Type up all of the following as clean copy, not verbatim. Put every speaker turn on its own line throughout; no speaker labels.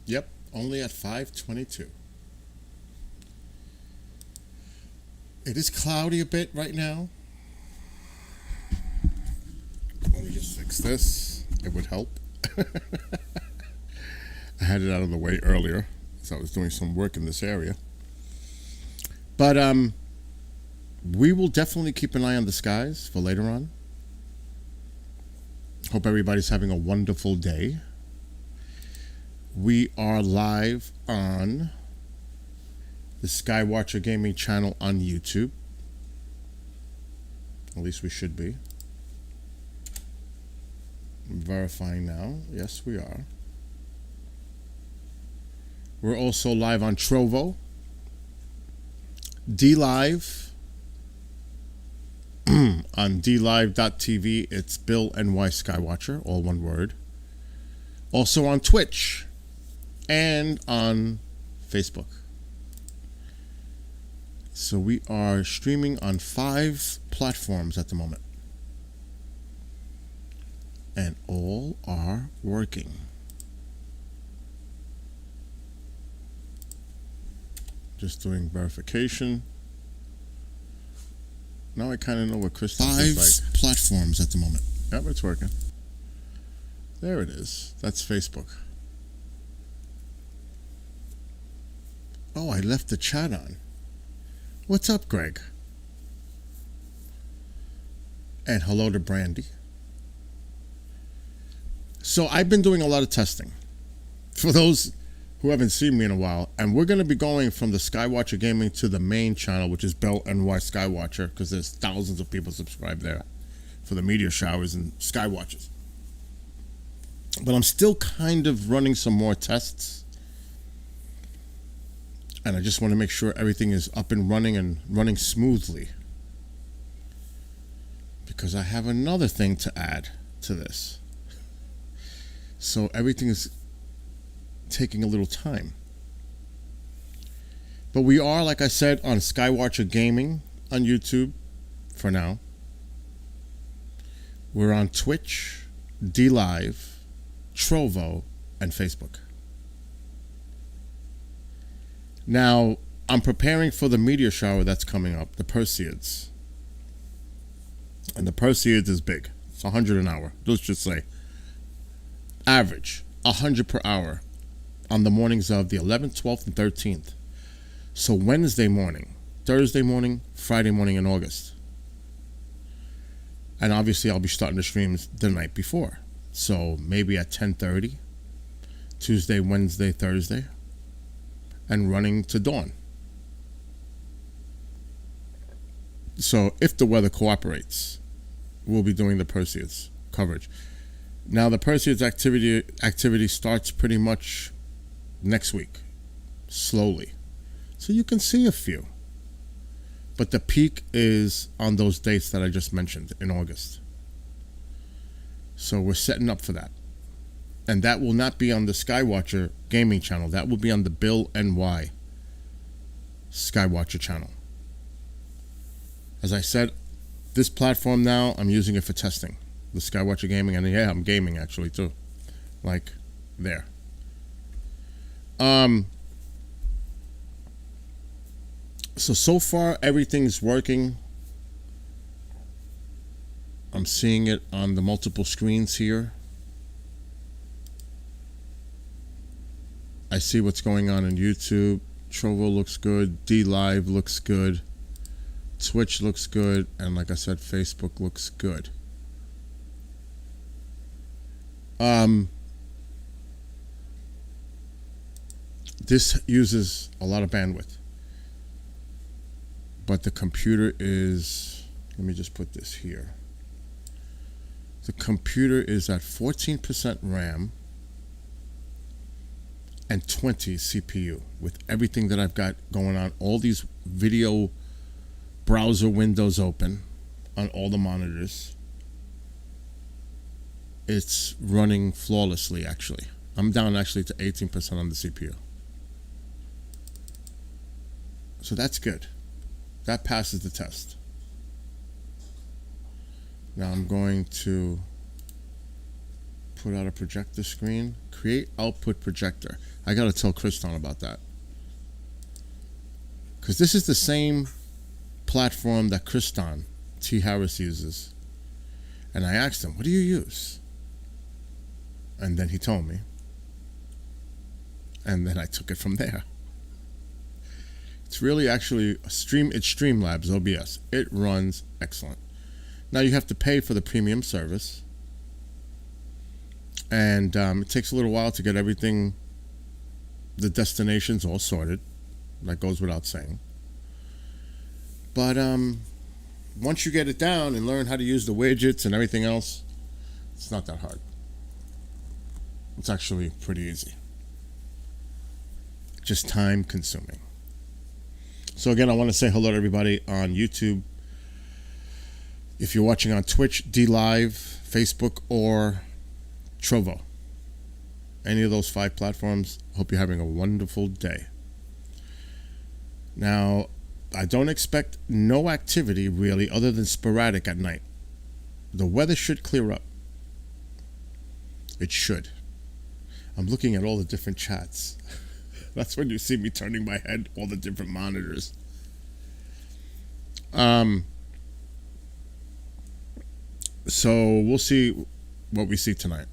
Yep, only at 5:22. It is cloudy a bit right now. Let me just fix this. It would help. I had it out of the way earlier, so I was doing some work in this area. But we will definitely keep an eye on the skies for later on. Hope everybody's having a wonderful day. We are live on the Skywatcher Gaming channel on YouTube. At least we should be. I'm verifying now. Yes, we are. We're also live on Trovo, DLive, on DLive.tv. It's Bill NY Skywatcher, all one word. Also on Twitch and on Facebook. So we are streaming on 5 platforms at the moment. And all are working. Just doing verification. Now I kind of know what Christmas is like. 5 platforms at the moment. Yep, it's working. There it is. That's Facebook. Oh, I left the chat on. What's up, Greg? And hello to Brandy. So I've been doing a lot of testing. For those who haven't seen me in a while, and we're going to be going from the Skywatcher Gaming to the main channel, which is Bill NY Skywatcher, because there's thousands of people subscribed there for the media showers and Skywatches. But I'm still kind of running some more tests, and I just want to make sure everything is up and running smoothly, because I have another thing to add to this. So everything is taking a little time. But we are, like I said, on Skywatcher Gaming on YouTube for now. We're on Twitch, DLive, Trovo, and Facebook. Now, I'm preparing for the meteor shower that's coming up, the Perseids. And the Perseids is big. It's 100 an hour. Let's just say average 100 per hour on the mornings of the 11th, 12th, and 13th. So Wednesday morning, Thursday morning, Friday morning in August. And obviously I'll be starting the streams the night before. So maybe at 10:30, Tuesday, Wednesday, Thursday, and running to dawn. So if the weather cooperates, we'll be doing the Perseids coverage. Now the Perseids activity starts pretty much next week, slowly. So you can see a few. But the peak is on those dates that I just mentioned in August. So we're setting up for that. And that will not be on the Skywatcher Gaming channel. That will be on the Bill NY Skywatcher channel. As I said, this platform now, I'm using it for testing. The Skywatcher Gaming, and yeah, I'm gaming actually too. Like, there. So far everything's working. I'm seeing it on the multiple screens here. I see what's going on YouTube. Trovo looks good. DLive looks good. Twitch looks good. And like I said, Facebook looks good. This uses a lot of bandwidth. But the computer is, let me just put this here. The computer is at 14% RAM and 20 CPU with everything that I've got going on. All these video browser windows open on all the monitors. It's running flawlessly, actually. I'm down actually to 18% on the CPU. So that's good. That passes the test. Now I'm going to put out a projector screen. Create output projector. I gotta tell Kriston about that. Because this is the same platform that Kriston T. Harris uses. And I asked him, what do you use? And then he told me. And then I took it from there. It's really actually it's Streamlabs OBS. It runs excellent. Now you have to pay for the premium service. And it takes a little while to get everything, the destinations all sorted. That goes without saying. But once you get it down and learn how to use the widgets and everything else, it's not that hard. It's actually pretty easy. Just time consuming. So again, I want to say hello to everybody on YouTube. If you're watching on Twitch, DLive, Facebook, or Trovo, any of those 5 platforms, hope you're having a wonderful day. Now, I don't expect no activity really other than sporadic at night. The weather should clear up. It should. I'm looking at all the different chats. That's when you see me turning my head, all the different monitors. So we'll see what we see tonight.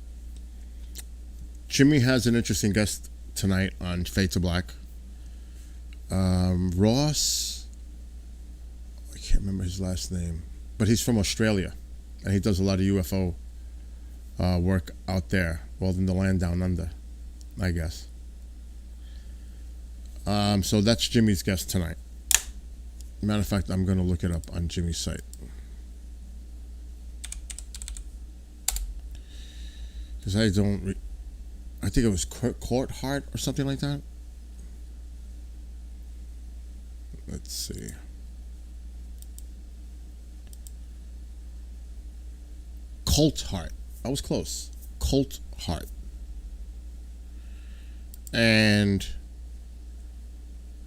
Jimmy has an interesting guest tonight on Fade to Black. Ross, I can't remember his last name, but he's from Australia, and he does a lot of UFO work out there, well, in the land down under, I guess. So that's Jimmy's guest tonight. Matter of fact, I'm going to look it up on Jimmy's site. Because I think it was Court Heart or something like that. Let's see. Colt Heart. I was close. Colt Heart. And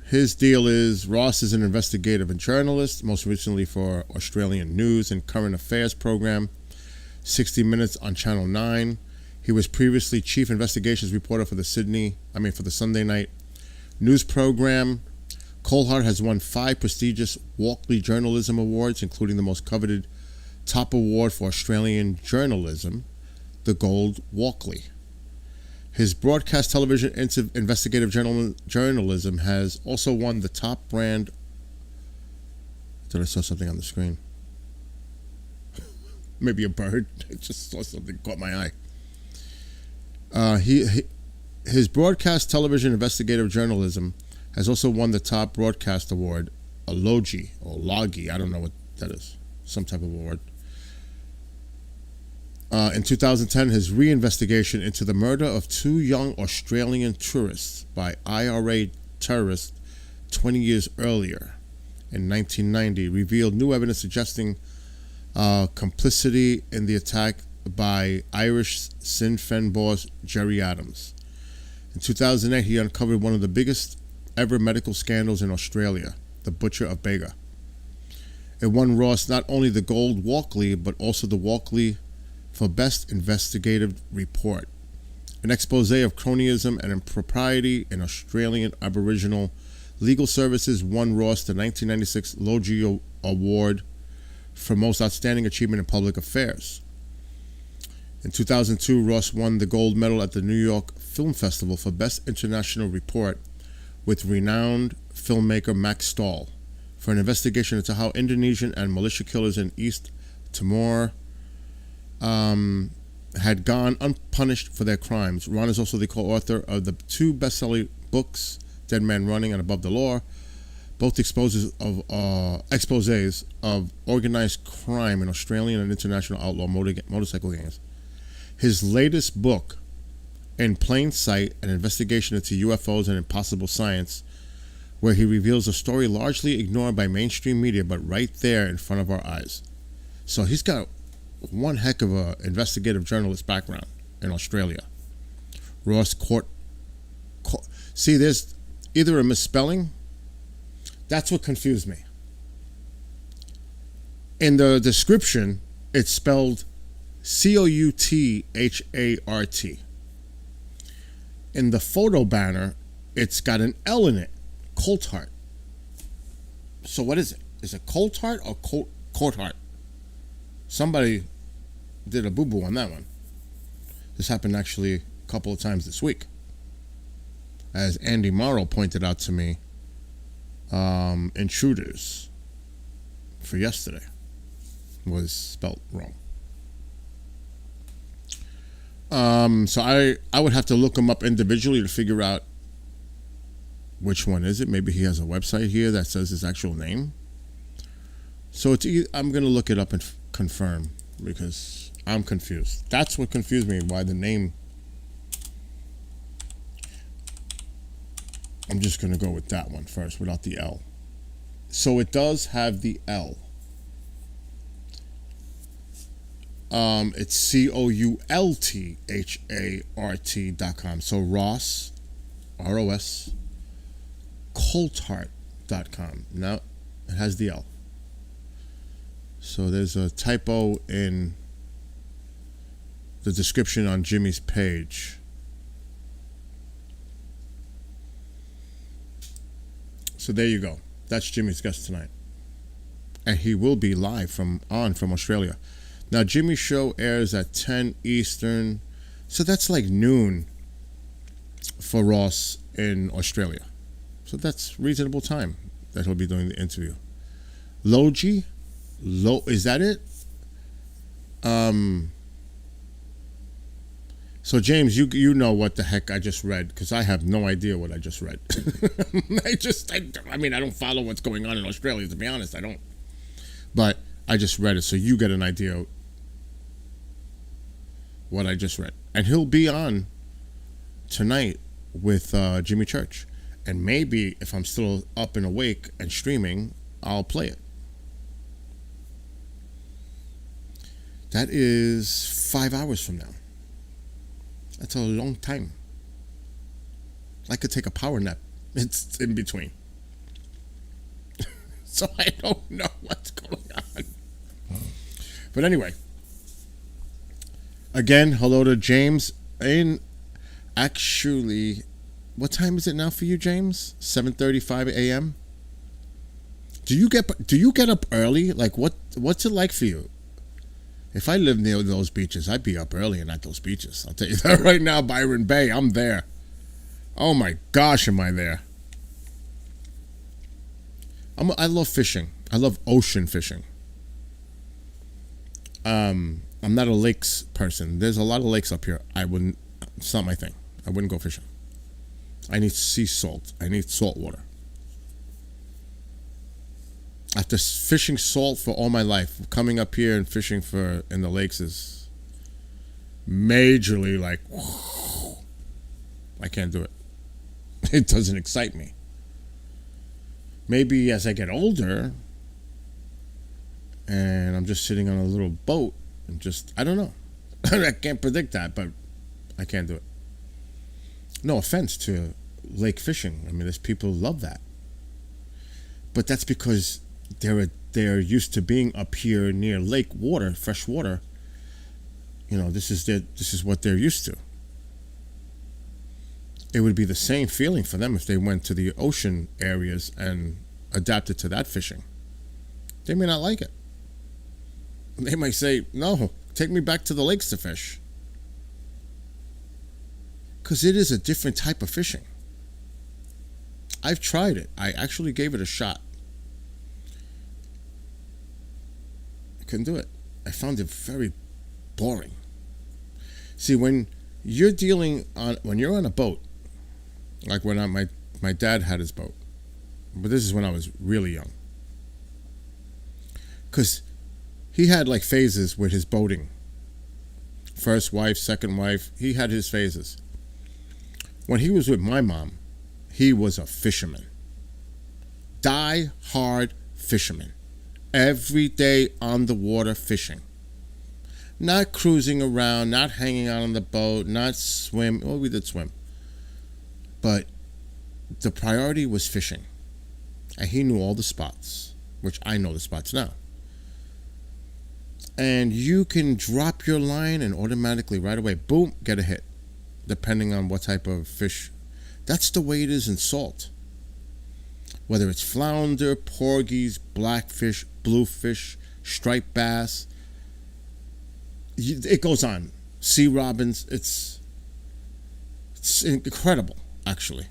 his deal is Ross is an investigative journalist, most recently for Australian News and Current Affairs program, 60 Minutes on Channel 9. He was previously chief investigations reporter for the Sunday night news program. Coulthard has won 5 prestigious Walkley Journalism Awards, including the most coveted top award for Australian journalism, the Gold Walkley. His broadcast television investigative journalism has also won the top brand. Did I saw something on the screen? Maybe a bird. I just saw something, caught my eye. His broadcast television investigative journalism has also won the top broadcast award, a Logie or Logie. I don't know what that is. Some type of award. In 2010, his reinvestigation into the murder of 2 young Australian tourists by IRA terrorists 20 years earlier, in 1990, revealed new evidence suggesting complicity in the attack by Irish Sinn Féin boss Gerry Adams. In 2008, he uncovered one of the biggest ever medical scandals in Australia, the Butcher of Bega. It won Ross not only the Gold Walkley, but also the Walkley for Best Investigative Report. An expose of cronyism and impropriety in Australian Aboriginal legal services won Ross the 1996 Logie Award for Most Outstanding Achievement in Public Affairs. In 2002, Ross won the gold medal at the New York Film Festival for Best International Report with renowned filmmaker Max Stahl for an investigation into how Indonesian and militia killers in East Timor had gone unpunished for their crimes. Ron is also the co-author of the 2 best-selling books, Dead Man Running and Above the Law, both exposés of organized crime in Australian and international outlaw motorcycle gangs. His latest book, In Plain Sight, an investigation into UFOs and impossible science, where he reveals a story largely ignored by mainstream media, but right there in front of our eyes. So he's got one heck of a investigative journalist background in Australia. Ross Court. See, there's either a misspelling. That's what confused me. In the description, it's spelled Couthart. In the photo banner, it's got an L in it. Colt Heart. So what is it? Is it Colt Heart or Colt Heart? Somebody did a boo-boo on that one. This happened actually a couple of times this week. As Andy Morrow pointed out to me, Intruders for yesterday was spelt wrong. So I would have to look him up individually to figure out which one is it. Maybe he has a website here that says his actual name. So I'm going to look it up and confirm because I'm confused. That's what confused me, why the name. I'm just going to go with that one first without the L. So it does have the L. It's COULTHART.com. So Ross, ROS, Colthart.com. Now it has the L. So there's a typo in the description on Jimmy's page. So there you go. That's Jimmy's guest tonight. And he will be live from Australia. Now, Jimmy's show airs at 10 Eastern. So that's like noon for Ross in Australia. So that's reasonable time that he'll be doing the interview. Logi? Is that it? So James, you know what the heck I just read, because I have no idea what I just read. I mean, I don't follow what's going on in Australia, to be honest. I don't. But I just read it, so you get an idea what I just read. And he'll be on tonight with Jimmy Church. And maybe if I'm still up and awake and streaming, I'll play it. That is 5 hours from now. That's a long time. I could take a power nap. It's in between. So I don't know what's going on. But anyway. Again, hello to James. Actually, what time is it now for you, James? 7:35 a.m. Do you get up early? Like what's it like for you? If I lived near those beaches, I'd be up early and at those beaches. I'll tell you that right now, Byron Bay, I'm there. Oh my gosh, am I there? I love fishing. I love ocean fishing. I'm not a lakes person. There's a lot of lakes up here. It's not my thing. I wouldn't go fishing. I need sea salt. I need salt water. After fishing salt for all my life, coming up here and fishing in the lakes is majorly like, I can't do it. It doesn't excite me. Maybe as I get older and I'm just sitting on a little boat and I don't know. I can't predict that, but I can't do it. No offense to lake fishing. I mean, there's people who love that. But that's because they're used to being up here near lake water, fresh water. You know, this is what they're used to. It would be the same feeling for them if they went to the ocean areas and adapted to that fishing. They may not like it. They might say, no, take me back to the lakes to fish. Because it is a different type of fishing. I've tried it. I actually gave it a shot. I couldn't do it. I found it very boring. See, when you're on a boat, like when my dad had his boat, but this is when I was really young. Because he had like phases with his boating. First wife, second wife, he had his phases. When he was with my mom, he was a fisherman. Die-hard fisherman. Every day on the water fishing. Not cruising around, not hanging out on the boat, not swim. Well, we did swim. But the priority was fishing. And he knew all the spots, which I know the spots now. And you can drop your line and automatically, right away, boom, get a hit. depending on what type of fish. That's the way it is in salt. Whether it's flounder, porgies, blackfish, bluefish, striped bass, it goes on. Sea robins, it's incredible, actually.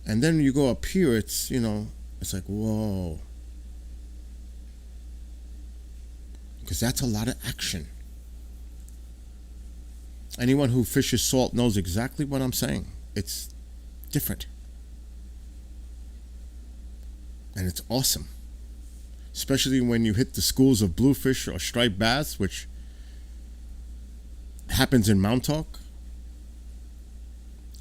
And then you go up here, it's like, whoa. Because that's a lot of action. Anyone who fishes salt knows exactly what I'm saying. It's different. And it's awesome. Especially when you hit the schools of bluefish or striped bass, which happens in Montauk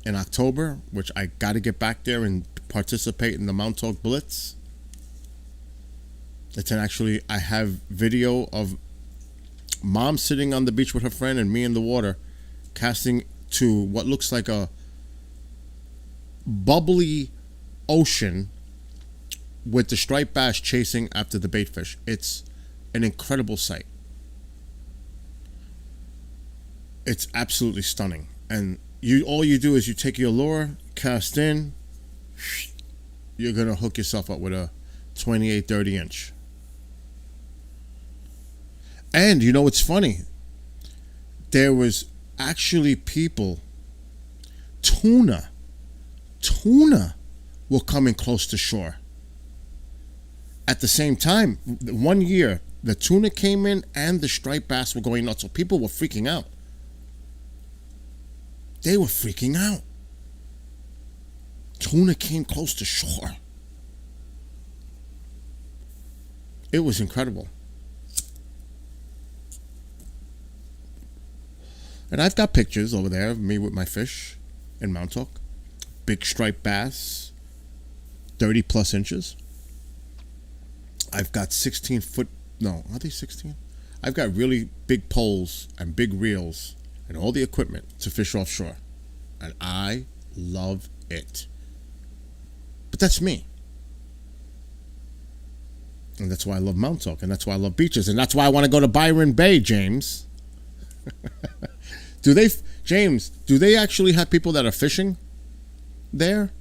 in October, which I got to get back there and participate in the Montauk Blitz. I have video of mom sitting on the beach with her friend and me in the water casting to what looks like a bubbly ocean with the striped bass chasing after the bait fish. It's an incredible sight. It's absolutely stunning. And all you do is you take your lure, cast in, you're going to hook yourself up with a 28, 30 inch. And you know what's funny? There was actually people, tuna were coming close to shore. At the same time, 1 year, the tuna came in and the striped bass were going nuts. So people were freaking out. They were freaking out. Tuna came close to shore. It was incredible. And I've got pictures over there of me with my fish in Montauk. Big striped bass, 30 plus inches. I've got 16 foot, no, are they 16? I've got really big poles and big reels and all the equipment to fish offshore. And I love it. But that's me. And that's why I love Montauk, and that's why I love beaches, and that's why I want to go to Byron Bay, James. Do they actually have people that are fishing there?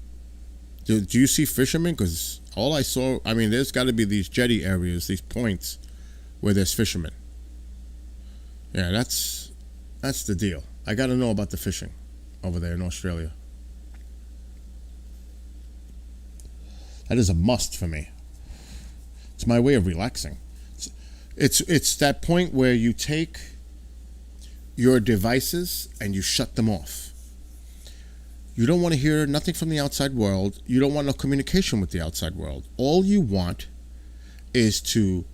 Do you see fishermen? Because all I saw, there's got to be these jetty areas, these points where there's fishermen. Yeah, that's the deal. I got to know about the fishing over there in Australia. That is a must for me. It's my way of relaxing. It's that point where you take your devices and you shut them off. You don't want to hear nothing from the outside world. You don't want no communication with the outside world. All you want is to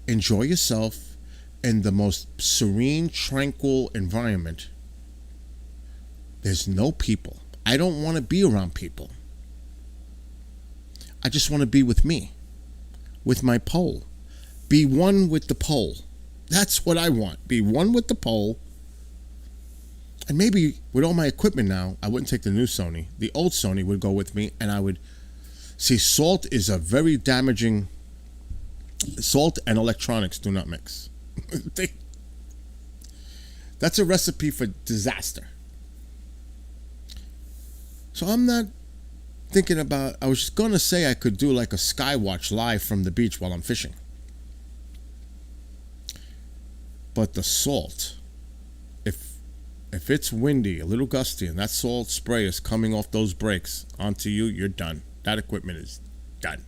enjoy yourself in the most serene, tranquil environment. There's no people. I don't want to be around people. I just want to be with me, with my pole. Be one with the pole. That's what I want. Be one with the pole. And maybe with all my equipment now, I wouldn't take the new Sony. The old Sony would go with me, and I would see. Salt is a very damaging. Salt and electronics do not mix. That's a recipe for disaster. So I'm not thinking about. I was just gonna say I could do like a Skywatch live from the beach while I'm fishing. But the salt, if it's windy, a little gusty, and that salt spray is coming off those brakes onto you, you're done. That equipment is done.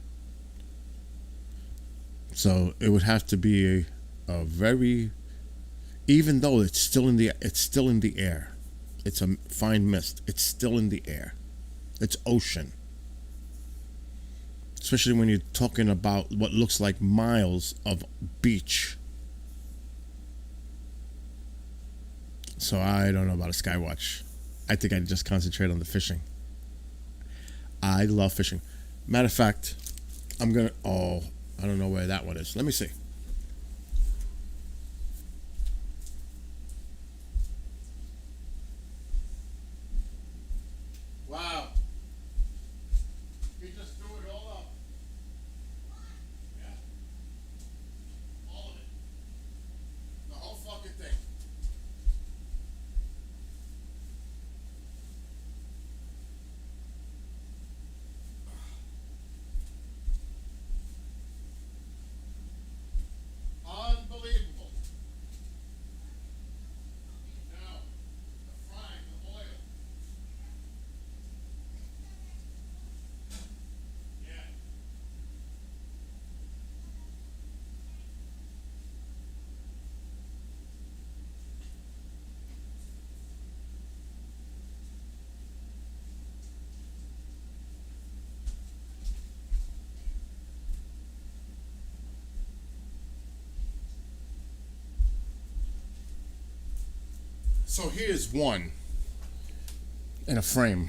So it would have to be a very, even though it's still in the air. It's a fine mist. It's still in the air. It's ocean. Especially when you're talking about what looks like miles of beach. So I don't know about a Skywatch. I think I'd just concentrate on the fishing. I love fishing. Matter of fact, I don't know where that one is. Let me see. Wow. He just threw it all up. Yeah. All of it. The whole fucking thing. So here's one in a frame.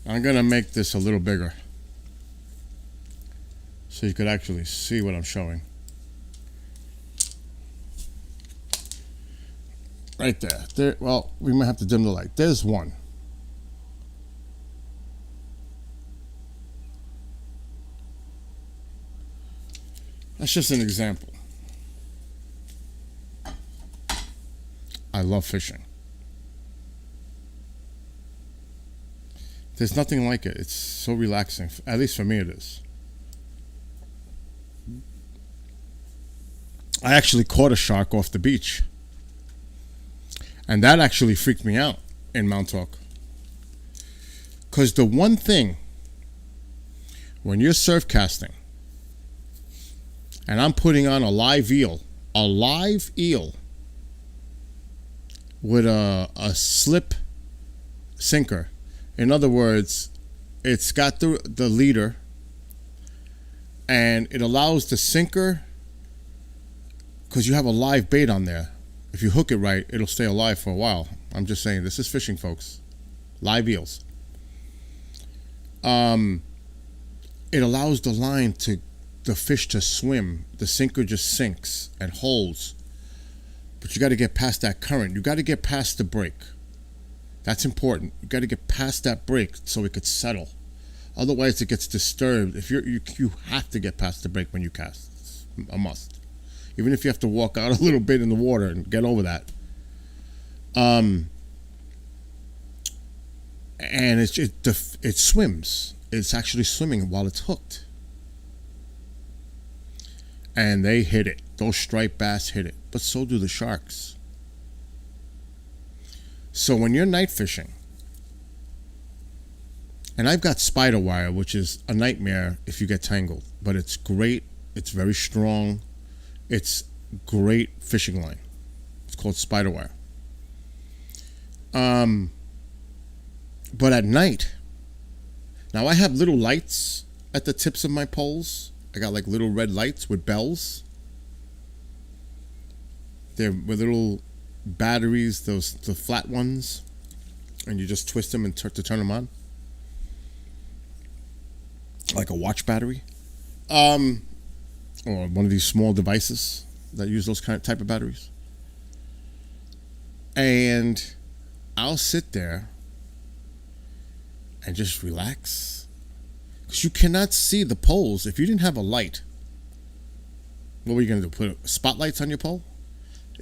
I'm gonna make this a little bigger so you could actually see what I'm showing. Right there. There. Well, we might have to dim the light. There's one. That's just an example. I love fishing. There's nothing like it. It's so relaxing. At least for me it is. I actually caught a shark off the beach. And that actually freaked me out in Montauk. Because the one thing, when you're surf casting, and I'm putting on a live eel with a slip sinker. In other words, it's got the leader, and it allows the sinker, because you have a live bait on there. If you hook it right, it'll stay alive for a while. I'm just saying, this is fishing, folks. Live eels. It allows the fish to swim. The sinker just sinks and holds. But you got to get past that current. You got to get past the break. That's important. You got to get past that break so it could settle. Otherwise, it gets disturbed. If you have to get past the break when you cast. It's a must. Even if you have to walk out a little bit in the water and get over that. And it swims. It's actually swimming while it's hooked. And they hit it. Those striped bass hit it. But so do the sharks. So when you're night fishing, and I've got spider wire, which is a nightmare if you get tangled, but it's great. It's very strong. It's great fishing line. It's called spider wire. But at night, now I have little lights at the tips of my poles. I got like little red lights with bells. They're with little batteries, the flat ones, and you just twist them and to turn them on, like a watch battery, or one of these small devices that use those type of batteries. And I'll sit there and just relax, because you cannot see the poles. If you didn't have a light, what were you gonna do? Put spotlights on your pole?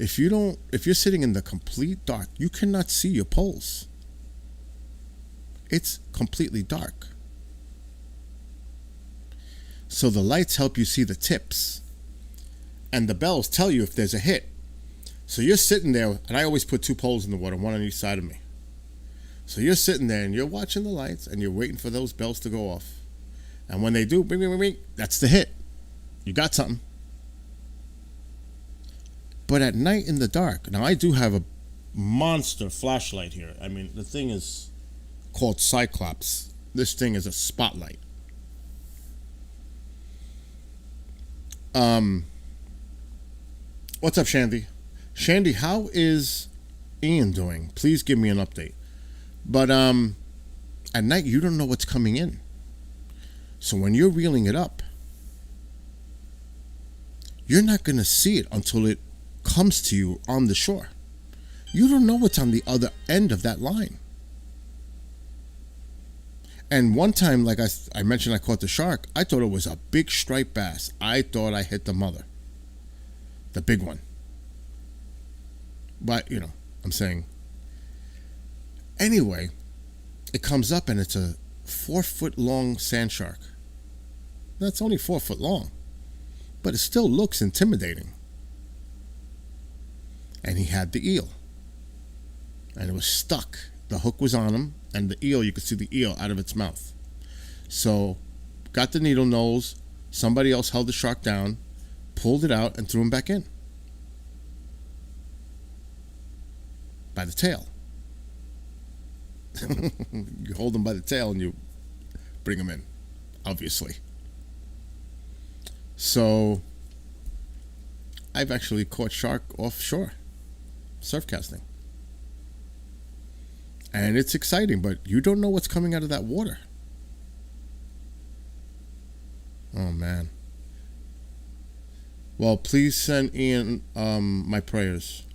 If you're sitting in the complete dark, you cannot see your poles. It's completely dark. So the lights help you see the tips, and the bells tell you if there's a hit. So you're sitting there, and I always put 2 poles in the water, one on each side of me. So you're sitting there and you're watching the lights and you're waiting for those bells to go off. And when they do, bing, bing, bing, bing, that's the hit. You got something. But at night in the dark, now I do have a monster flashlight here. I mean, the thing is called Cyclops. This thing is a spotlight. What's up, Shandy? Shandy, how is Ian doing? Please give me an update. But at night, you don't know what's coming in. So when you're reeling it up, you're not going to see it until it comes to you on the shore. You don't know what's on the other end of that line. And one time, like I mentioned, I caught the shark. I thought it was a big striped bass. I thought I hit the mother. The big one. But, I'm saying. Anyway, it comes up and it's a 4-foot long sand shark. That's only 4 foot long. But it still looks intimidating. And he had the eel. And it was stuck. The hook was on him, and the eel, you could see the eel out of its mouth. So, got the needle nose, somebody else held the shark down, pulled it out, and threw him back in. By the tail. You hold him by the tail and you bring him in, obviously. So, I've actually caught shark offshore. surf casting. And it's exciting, but you don't know what's coming out of that water. Oh, man. Well, please send Ian my prayers.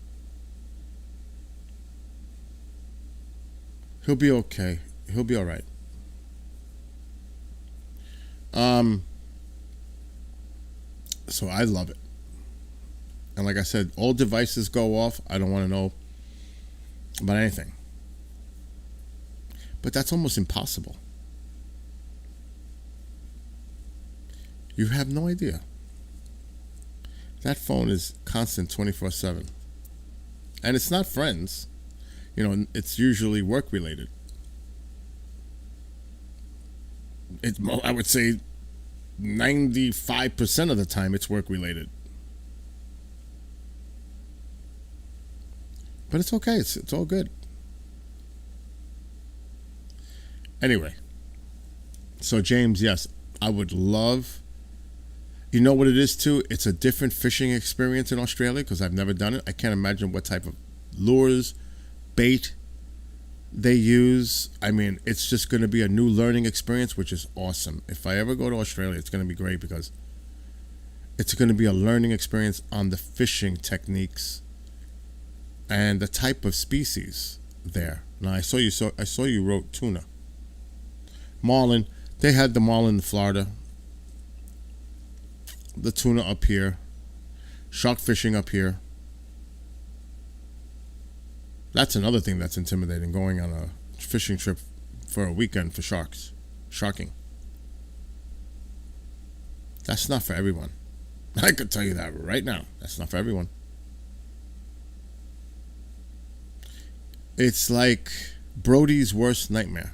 He'll be okay. He'll be all right. So I love it. And like I said, all devices go off. I don't want to know about anything. But that's almost impossible. You have no idea. That phone is constant 24/7. And it's not friends. You know, it's usually work related. I would say 95% of the time it's work related. But it's okay. It's all good. Anyway, so James, yes, I would love. You know what it is too? It's a different fishing experience in Australia because I've never done it. I can't imagine what type of lures, bait they use. I mean, it's just going to be a new learning experience, which is awesome. If I ever go to Australia, it's going to be great because it's going to be a learning experience on the fishing techniques and the type of species there. Now, I saw you wrote tuna. Marlin, they had the marlin in Florida, the tuna up here, shark fishing up here. That's another thing that's intimidating, going on a fishing trip for a weekend for sharking. That's not for everyone. I could tell you that right now. That's not for everyone. It's like Brody's worst nightmare.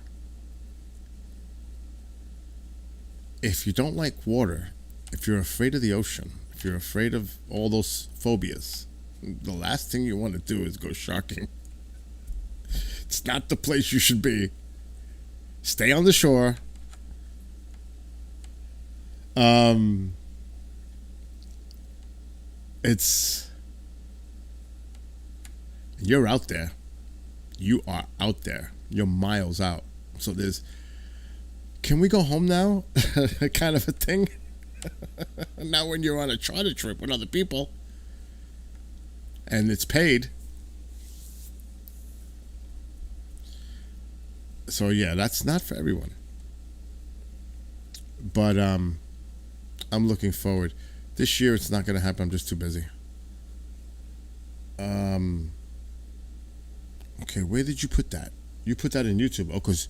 If you don't like water, if you're afraid of the ocean, if you're afraid of all those phobias, the last thing you want to do is go sharking. It's not the place you should be. Stay on the shore. You're out there. You are out there. You're miles out. So can we go home now? Kind of a thing. Now when you're on a charter trip with other people and it's paid. So yeah, that's not for everyone. But I'm looking forward. This year it's not going to happen. I'm just too busy. Okay, where did you put that? You put that in YouTube. Oh, because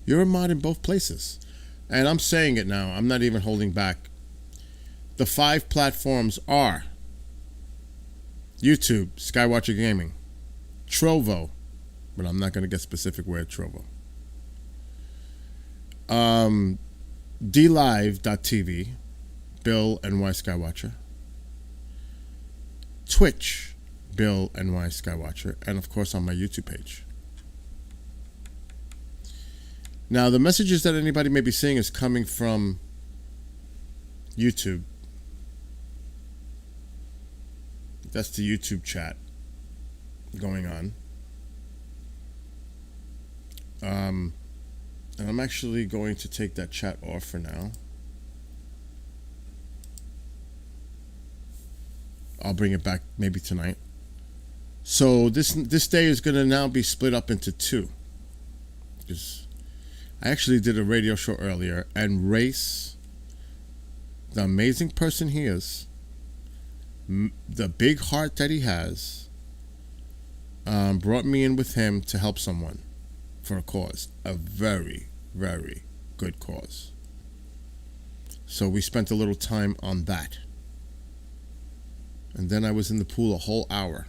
you're a mod in both places. And I'm saying it now. I'm not even holding back. The 5 platforms are YouTube, Skywatcher Gaming, Trovo, but I'm not going to get specific where Trovo. DLive.tv, Bill NY Skywatcher. Twitch, Bill NY Skywatcher, and of course on my YouTube page. Now, the messages that anybody may be seeing is coming from YouTube. That's the YouTube chat going on. And I'm actually going to take that chat off for now. I'll bring it back maybe tonight. So this day is going to now be split up into 2. Because I actually did a radio show earlier, and Race, the amazing person he is, the big heart that he has, brought me in with him to help someone for a cause, a very, very good cause. So we spent a little time on that. And then I was in the pool a whole hour,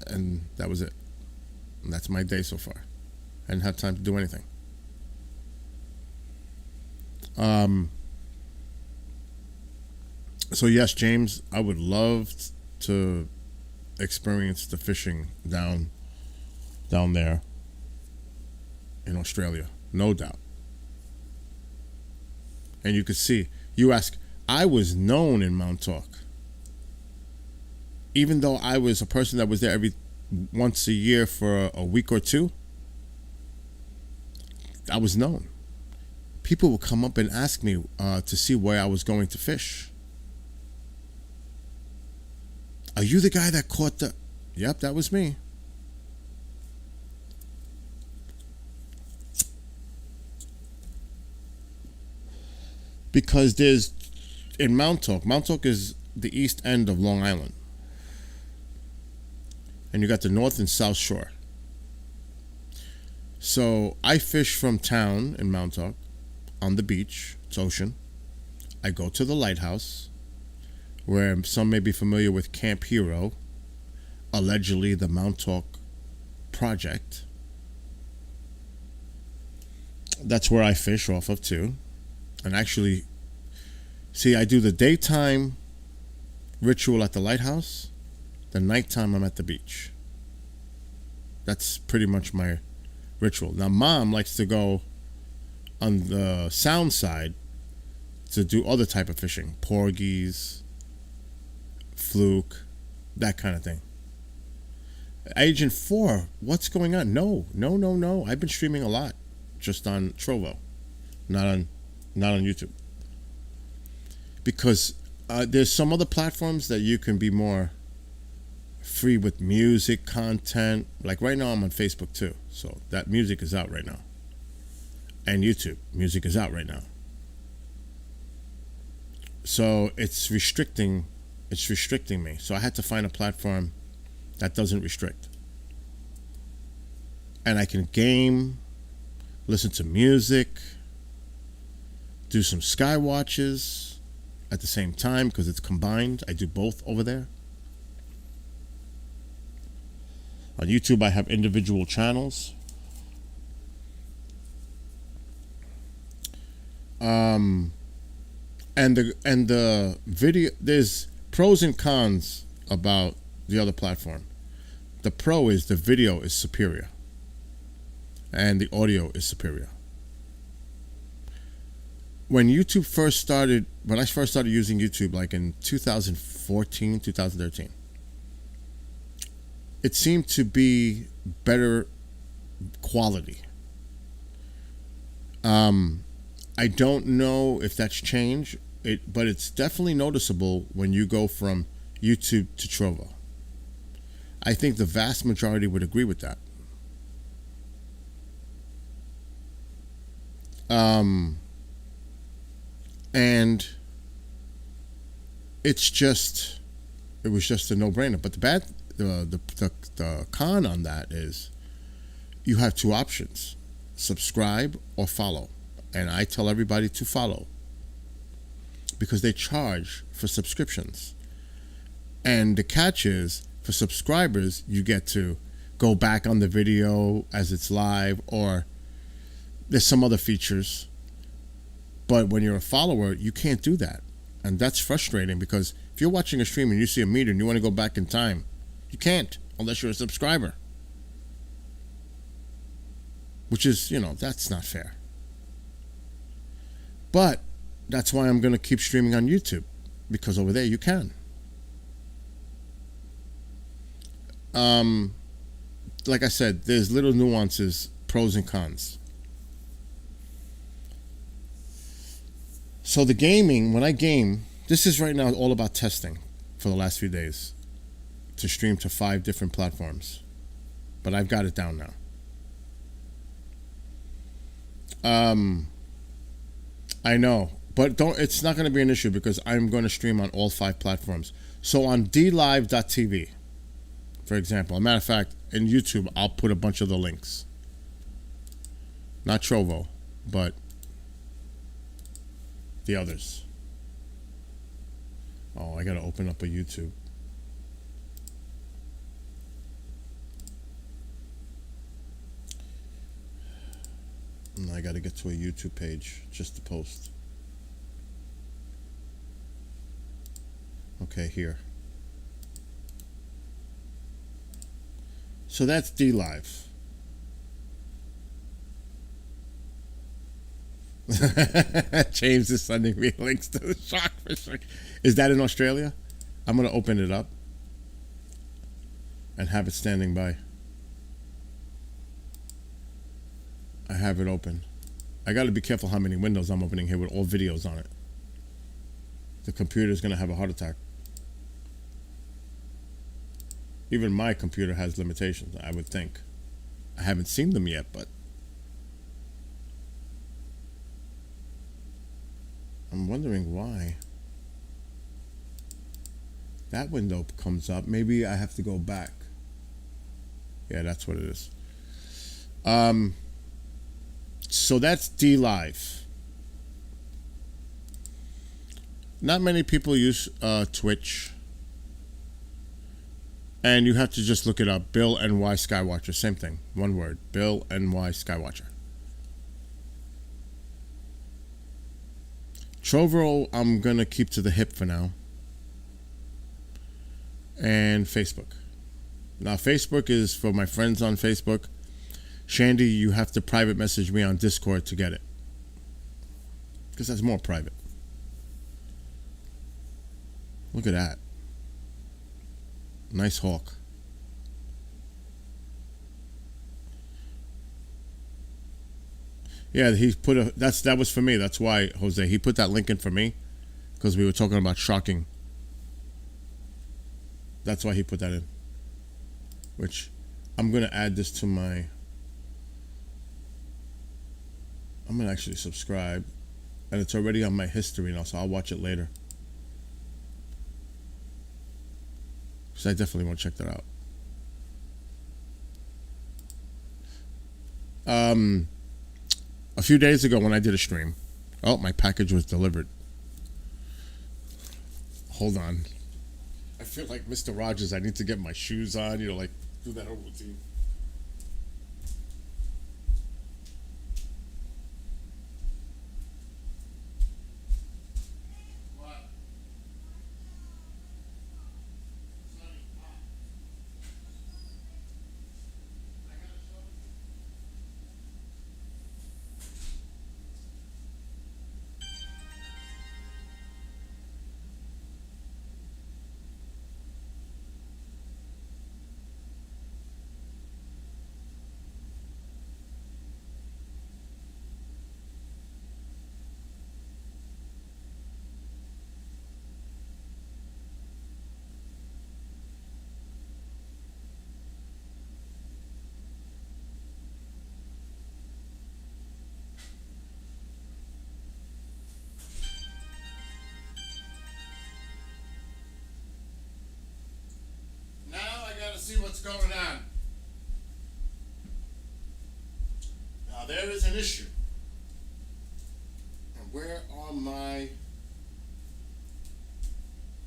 and that was it. And that's my day so far. I didn't have time to do anything. So yes, James, I would love to experience the fishing down there in Australia, no doubt. And you could see, you ask, I was known in Mount Talk. Even though I was a person that was there every once a year for a week or two, I was known. People would come up and ask me to see where I was going to fish. Are you the guy that caught the... Yep, that was me. Because there's... In Montauk is the east end of Long Island. And you got the north and south shore. So I fish from town in Montauk on the beach. It's ocean. I go to the lighthouse, where some may be familiar with Camp Hero, allegedly the Montauk project. That's where I fish off of too. And actually, see, I do the daytime ritual at the lighthouse. The nighttime I'm at the beach. That's pretty much my ritual. Now, Mom likes to go on the sound side to do other type of fishing. Porgies, fluke, that kind of thing. Agent 4, what's going on? No. I've been streaming a lot just on Trovo, not on YouTube. Because there's some other platforms that you can be more free with music content. Like right now I'm on Facebook too, so that music is out right now. And YouTube music is out right now, so it's restricting me. So I had to find a platform that doesn't restrict, and I can game, listen to music, do some Skywatches at the same time because it's combined. I do both over there. On YouTube, I have individual channels. And the video, there's pros and cons about the other platform. The pro is the video is superior, and the audio is superior. When I first started using YouTube, like in 2014, 2013. It seemed to be better quality. I don't know if that's changed, but it's definitely noticeable when you go from YouTube to Trovo. I think the vast majority would agree with that. And it was just a no-brainer. But the con on that is you have two options: subscribe or follow. And I tell everybody to follow because they charge for subscriptions. And the catch is, for subscribers, you get to go back on the video as it's live, or there's some other features. But when you're a follower, you can't do that. And that's frustrating because if you're watching a stream and you see a meter and you want to go back in time, you can't unless you're a subscriber. Which is, that's not fair. But that's why I'm going to keep streaming on YouTube, because over there you can. Like I said, there's little nuances, pros and cons. So the gaming, when I game, this is right now all about testing for the last few days to stream to 5 different platforms. But I've got it down now. I know, but it's not going to be an issue because I'm going to stream on all 5 platforms. So on dlive.tv, for example, as a matter of fact, in YouTube, I'll put a bunch of the links. Not Trovo, but the others. Oh, I got to open up a YouTube. And I got to get to a YouTube page just to post. Okay, here. So that's DLive. James is sending me links to the shark fishing. Is that in Australia? I'm going to open it up. and have it standing by. I have it open. I got to be careful how many windows I'm opening here with all videos on it. The computer's going to have a heart attack. Even my computer has limitations, I would think. I haven't seen them yet, but I'm wondering why. That window comes up. Maybe I have to go back. Yeah, that's what it is. So that's D Live. Not many people use Twitch. And you have to just look it up. Bill NY Skywatcher. Same thing. One word. Bill NY Skywatcher. Trovo, I'm going to keep to the hip for now. And Facebook. Now, Facebook is for my friends on Facebook. Shandy, you have to private message me on Discord to get it. Because that's more private. Look at that. Nice hawk. Yeah, he put a that was for me. That's why, Jose, he put that link in for me because we were talking about shocking. That's why he put that in. Which I'm going to add this to my I'm going to actually subscribe, and it's already on my history now, so I'll watch it later. So I definitely want to check that out. A few days ago when I did a stream, oh, my package was delivered. Hold on. I feel like Mr. Rogers. I need to get my shoes on, like do that whole routine. See what's going on. Now there is an issue. And where are my...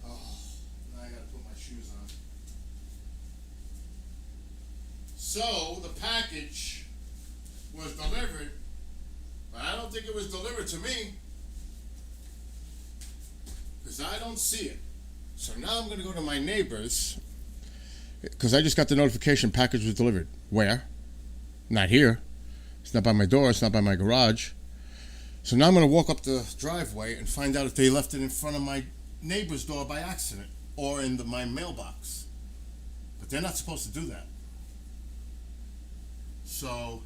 Oh, now I gotta put my shoes on. So the package was delivered, but I don't think it was delivered to me because I don't see it. So now I'm gonna go to my neighbors. Because I just got the notification package was delivered. Where? Not here. It's not by my door. It's not by my garage. So now I'm going to walk up the driveway and find out if they left it in front of my neighbor's door by accident or in my mailbox. But they're not supposed to do that. So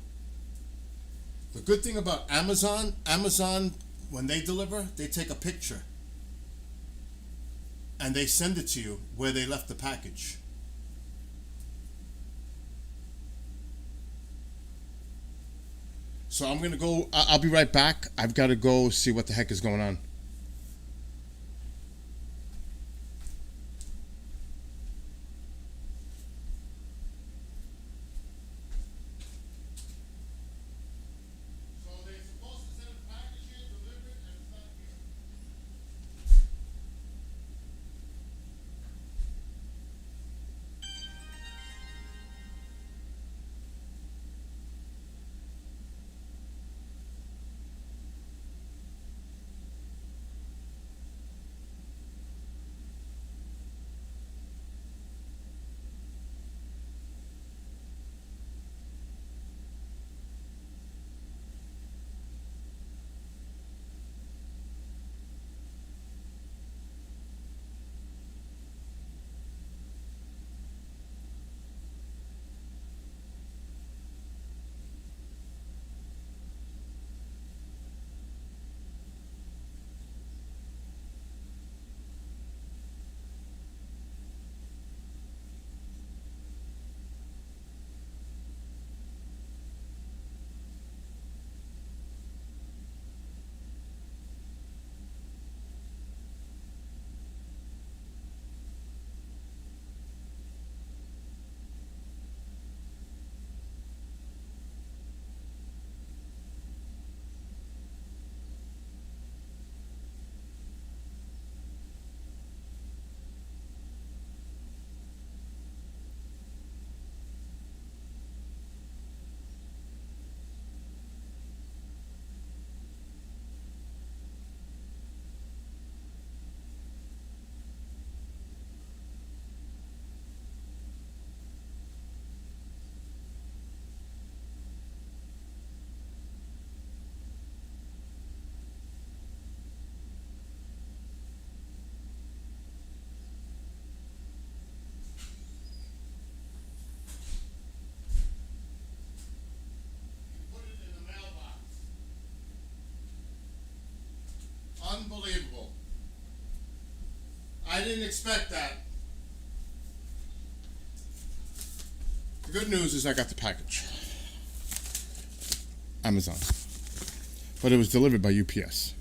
the good thing about Amazon, when they deliver, they take a picture and they send it to you where they left the package. So I'm going to go, I'll be right back. I've got to go see what the heck is going on. Unbelievable. I didn't expect that. The good news is I got the package. Amazon. But it was delivered by UPS.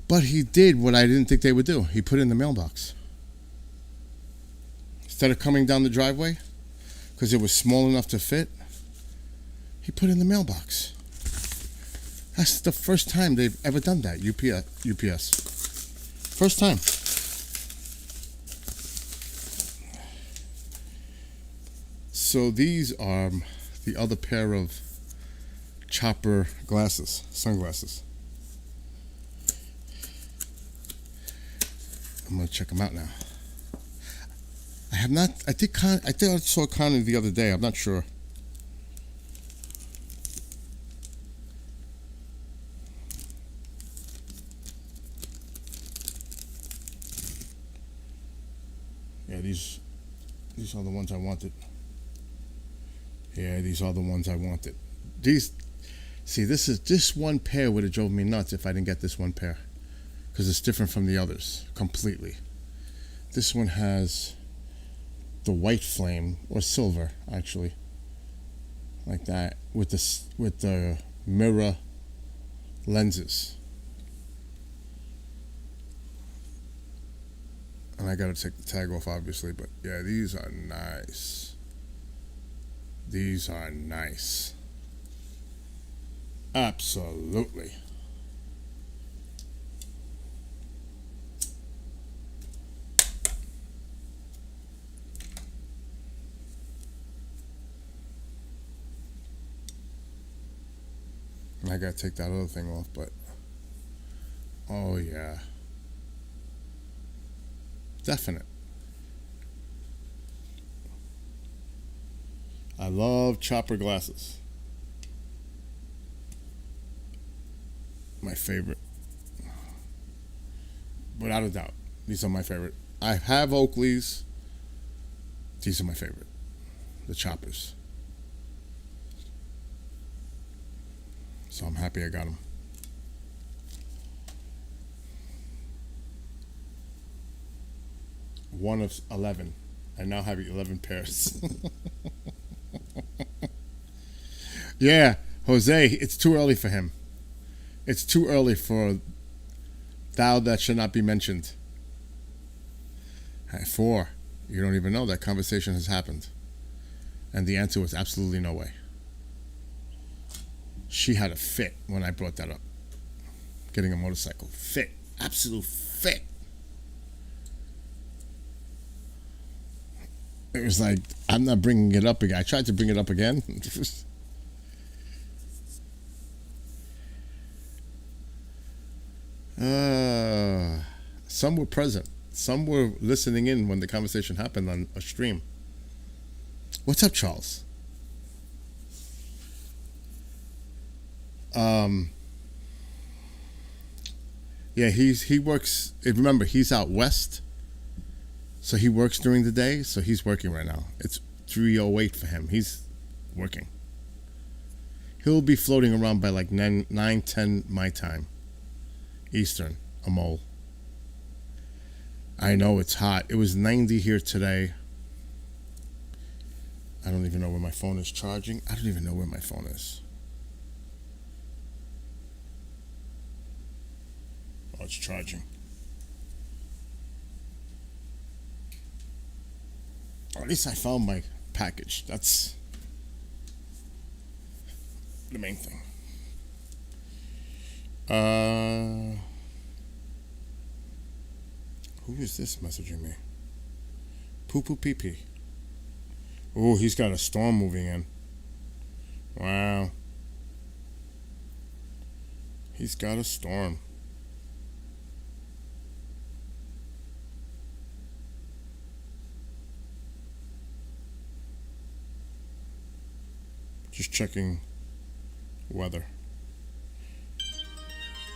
But he did what I didn't think they would do. He put it in the mailbox. Instead of coming down the driveway, because it was small enough to fit, he put it in the mailbox. That's the first time they've ever done that, UPS. First time. So these are the other pair of chopper glasses, sunglasses. I'm gonna check them out now. I have not. I think I saw Connor the other day. I'm not sure. Yeah, these are the ones I wanted. Yeah, these are the ones I wanted. This one pair would have drove me nuts if I didn't get this one pair, because it's different from the others completely. This one has the white flame, or silver actually, like that, with the mirror lenses. And I gotta take the tag off obviously, but yeah, these are nice. These are nice. Absolutely. I gotta take that other thing off, but oh yeah, definite. I love chopper glasses. My favorite, without a doubt. These are my favorite. I have Oakleys. These are my favorite. The choppers. So I'm happy I got them. One of 11. I now have 11 pairs. Yeah, Jose, it's too early for him. It's too early for thou that should not be mentioned. 4. You don't even know that conversation has happened. And the answer was absolutely no way. She had a fit when I brought that up. Getting a motorcycle. Fit. Absolute fit. It was like, I'm not bringing it up again. I tried to bring it up again. Some were present. Some were listening in when the conversation happened on a stream. What's up, Charles? Yeah, he works. Remember, he's out west, so he works during the day. So he's working right now. It's 3:08 for him. He's working. He'll be floating around by like 9:10 my time, Eastern. A mole. I know it's hot. It was 90 here today. I don't even know where my phone is charging. I don't even know where my phone is. Oh, it's charging. Or at least I found my package. That's the main thing. Who is this messaging me? Poo poo pee pee. Oh, he's got a storm moving in. Wow. He's got a storm. Just checking weather.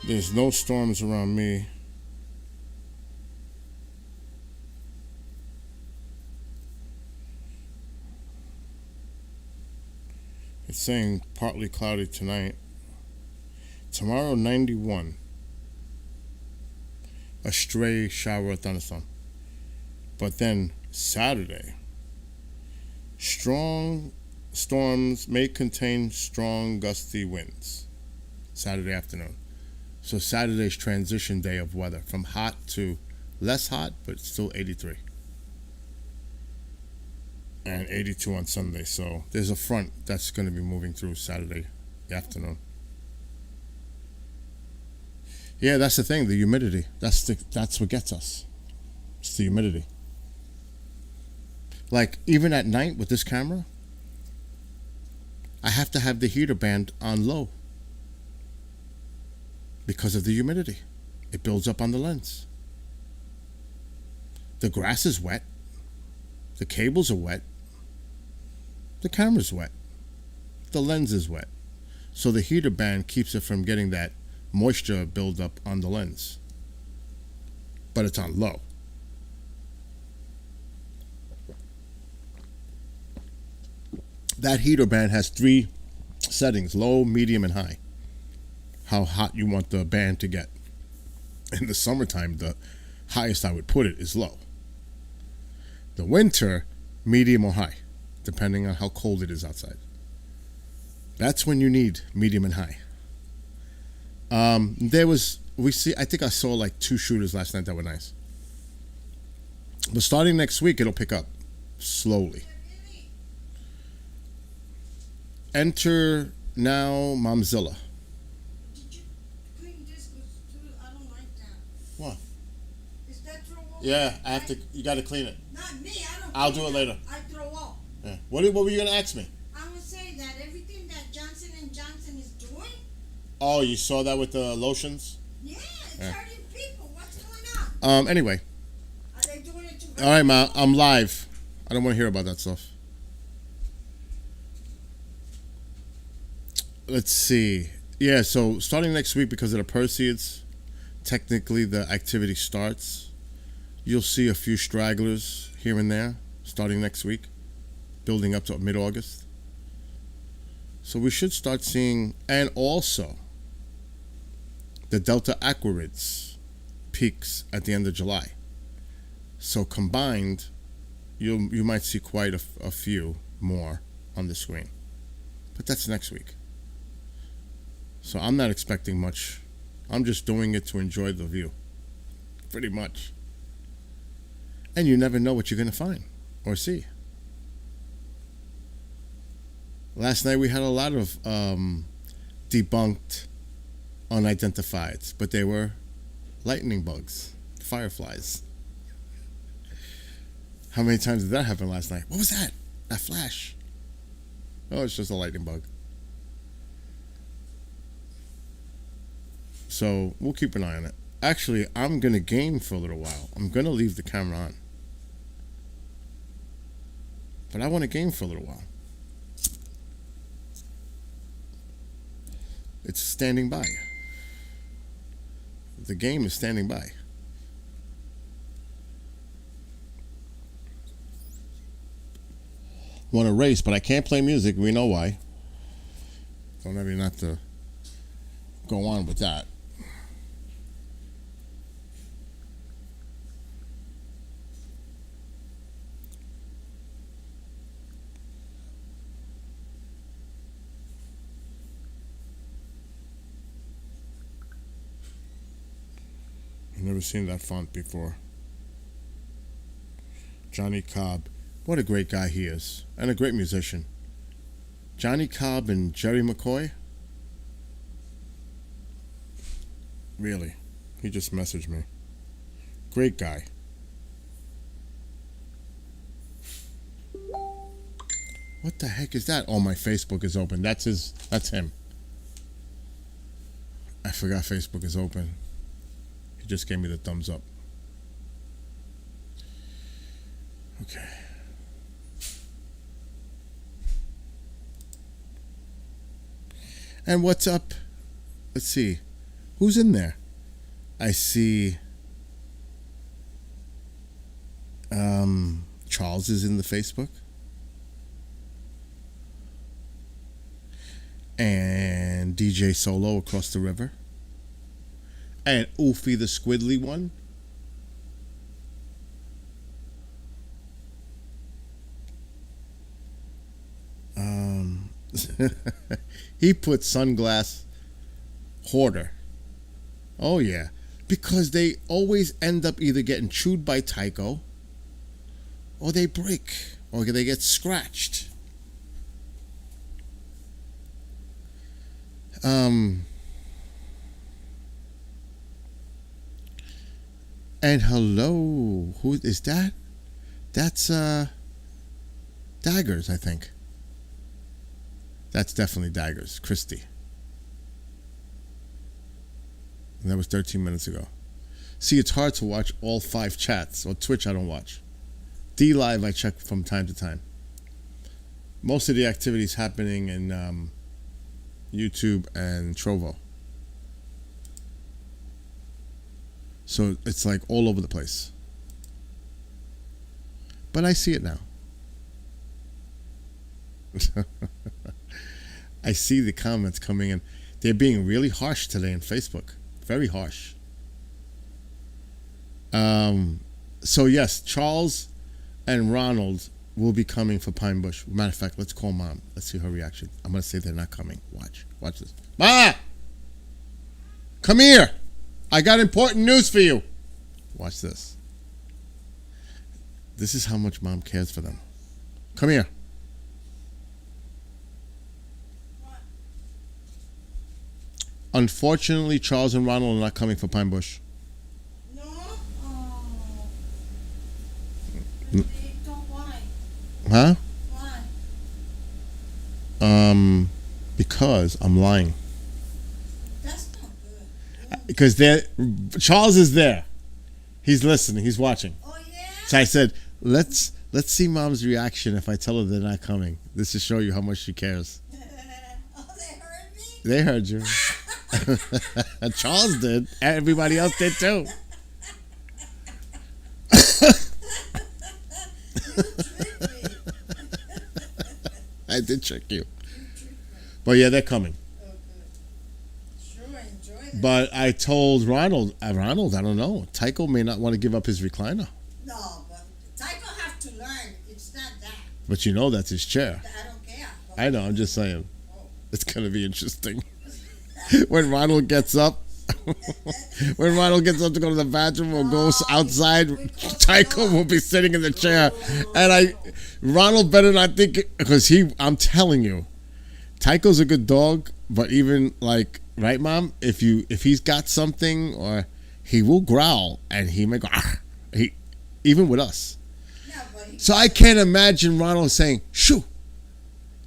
There's no storms around me. It's saying partly cloudy tonight. Tomorrow 91. A stray shower or thunderstorm. But then Saturday, strong storms may contain strong gusty winds. Saturday afternoon. So Saturday's transition day of weather from hot to less hot, but still 83. And 82 on Sunday. So there's a front that's going to be moving through Saturday afternoon. Yeah, that's the thing, the humidity. That's what gets us. It's the humidity. Like, even at night with this camera, I have to have the heater band on low because of the humidity. It builds up on the lens. The grass is wet. The cables are wet. The camera's wet. The lens is wet. So the heater band keeps it from getting that moisture buildup on the lens. But it's on low. That heater band has 3 settings: low, medium, and high. How hot you want the band to get. In the summertime, the highest I would put it is low. The winter, medium or high, depending on how cold it is outside. That's when you need medium and high. I think I saw like 2 shooters last night that were nice. But starting next week, it'll pick up slowly. Enter now Momzilla.
Did you clean this? I don't like that.
What?
Is that throw up?
Yeah, I have to. You got to clean it.
Not me. I don't.
I'll do it later.
I throw up.
Yeah. What were you gonna ask me?
I'm gonna say that everything that Johnson and Johnson is doing.
Oh, you saw that with the lotions?
Yeah, it's hurting people. What's going on?
Anyway.
Are they doing it to?
All right, Ma. I'm live. I don't want to hear about that stuff. Let's see. Yeah, so starting next week, because of the Perseids, technically the activity starts. You'll see a few stragglers here and there starting next week, building up to mid-August. So we should start seeing, and also the Delta Aquarids peaks at the end of July. So combined, you might see quite a few more on the screen. But that's next week. So I'm not expecting much. I'm just doing it to enjoy the view. Pretty much. And you never know what you're going to find or see. Last night we had a lot of debunked unidentifieds, but they were lightning bugs, fireflies. How many times did that happen last night? What was that? That flash. Oh, it's just a lightning bug. So we'll keep an eye on it. Actually, I'm going to game for a little while. I'm going to leave the camera on. But I want to game for a little while. It's standing by. The game is standing by. Want to race, but I can't play music. We know why. Don't have you not to go on with that. Never seen that font before. Johnny Cobb. What a great guy he is. And a great musician. Johnny Cobb and Jerry McCoy? Really. He just messaged me. Great guy. What the heck is that? Oh, my Facebook is open. That's him. I forgot Facebook is open. He just gave me the thumbs up. Okay. And what's up? Let's see. Who's in there? I see Charles is in the Facebook. And DJ Solo across the river. And Oofy the Squidly one. He put Sunglass Hoarder. Oh yeah, because they always end up either getting chewed by Tycho, or they break, or they get scratched. And hello, who is that? That's Daggers, I think. That's definitely Daggers, Christy. And that was 13 minutes ago. See, it's hard to watch all 5 chats. Or Twitch, I don't watch. D Live, I check from time to time. Most of the activities happening in YouTube and Trovo. So it's like all over the place. But I see it now. I see the comments coming in. They're being really harsh today on Facebook. Very harsh. So yes, Charles and Ronald will be coming for Pine Bush. Matter of fact, let's call Mom. Let's see her reaction. I'm going to say they're not coming. Watch this. Ma! Come here! I got important news for you. Watch this. This is how much Mom cares for them. Come here. Unfortunately, Charles and Ronald are not coming for Pine Bush.
No? Oh. They don't why?
Huh?
Why?
Because I'm lying.
That's not good.
Because Charles is there. He's listening. He's watching.
Oh, yeah?
So I said, let's see Mom's reaction if I tell her they're not coming. This to show you how much she cares.
Oh, they heard me?
They heard you. Charles did. Everybody else did too. I did trick you. But yeah, they're coming.
Oh, good. Sure, enjoy that.
But I told Ronald, I don't know. Tycho may not want to give up his recliner.
No, but Tycho have to learn. It's not that.
But you know that's his chair.
I don't care.
I know, I'm just saying.
Oh.
It's going to be interesting. When Ronald gets up. When Ronald gets up to go to the bathroom or goes outside, Tycho will be sitting in the chair. And Ronald better not think it, because I'm telling you, Tycho's a good dog, but even like, right, Mom? If he's got something, or he will growl and he may go, even with us. So I can't imagine Ronald saying, shoo,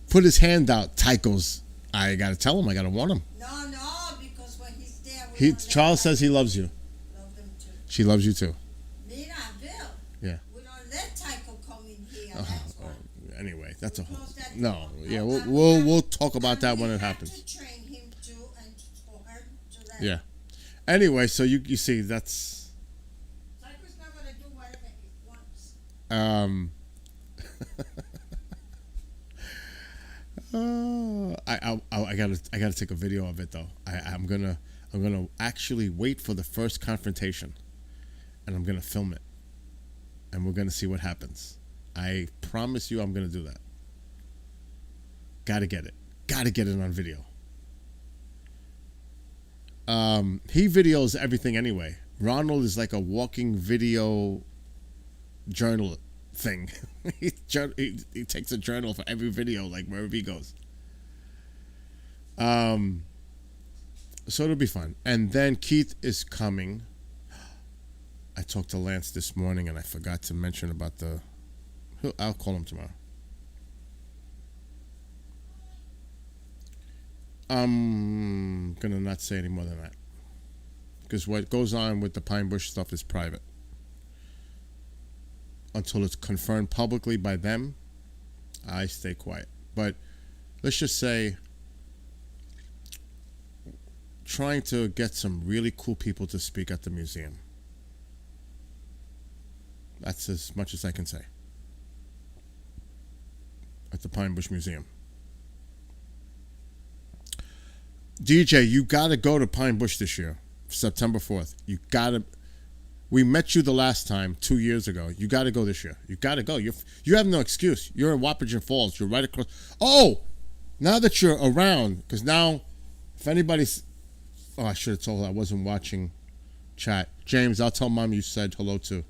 put his hand out. Tycho's, I got to tell him, I got to warn him.
No, because when he's there,
Charles says he loves you.
Love them too.
She loves you too.
Mira, Bill.
Yeah.
We don't let Tycho come in here.
Anyway, that's a whole.
Close that
No,
door.
yeah, we'll talk about that when it happens.
To train him too, and for her to let.
Yeah. Anyway, so you see that's.
Tycho's not gonna do whatever he wants.
I gotta take a video of it though. I'm gonna actually wait for the first confrontation, and I'm gonna film it, and we're gonna see what happens. I promise you, I'm gonna do that. Gotta get it on video. He videos everything anyway. Ronald is like a walking video journal thing. he takes a journal for every video, like wherever he goes. So it'll be fun. And then Keith is coming. I talked to Lance this morning and I forgot to mention about I'll call him tomorrow. I'm gonna not say any more than that, because what goes on with the Pine Bush stuff is private until it's confirmed publicly by them. I stay quiet. But let's just say, trying to get some really cool people to speak at the museum. That's as much as I can say. At the Pine Bush Museum. DJ, you gotta go to Pine Bush this year, September 4th. You gotta. We met you the last time 2 years ago. You gotta go this year. You gotta go. You have no excuse. You're in Wapajan Falls. You're right across. Oh, now that you're around, because now, if anybody's, oh, I should have told her I wasn't watching chat. James, I'll tell Mom you said hello to.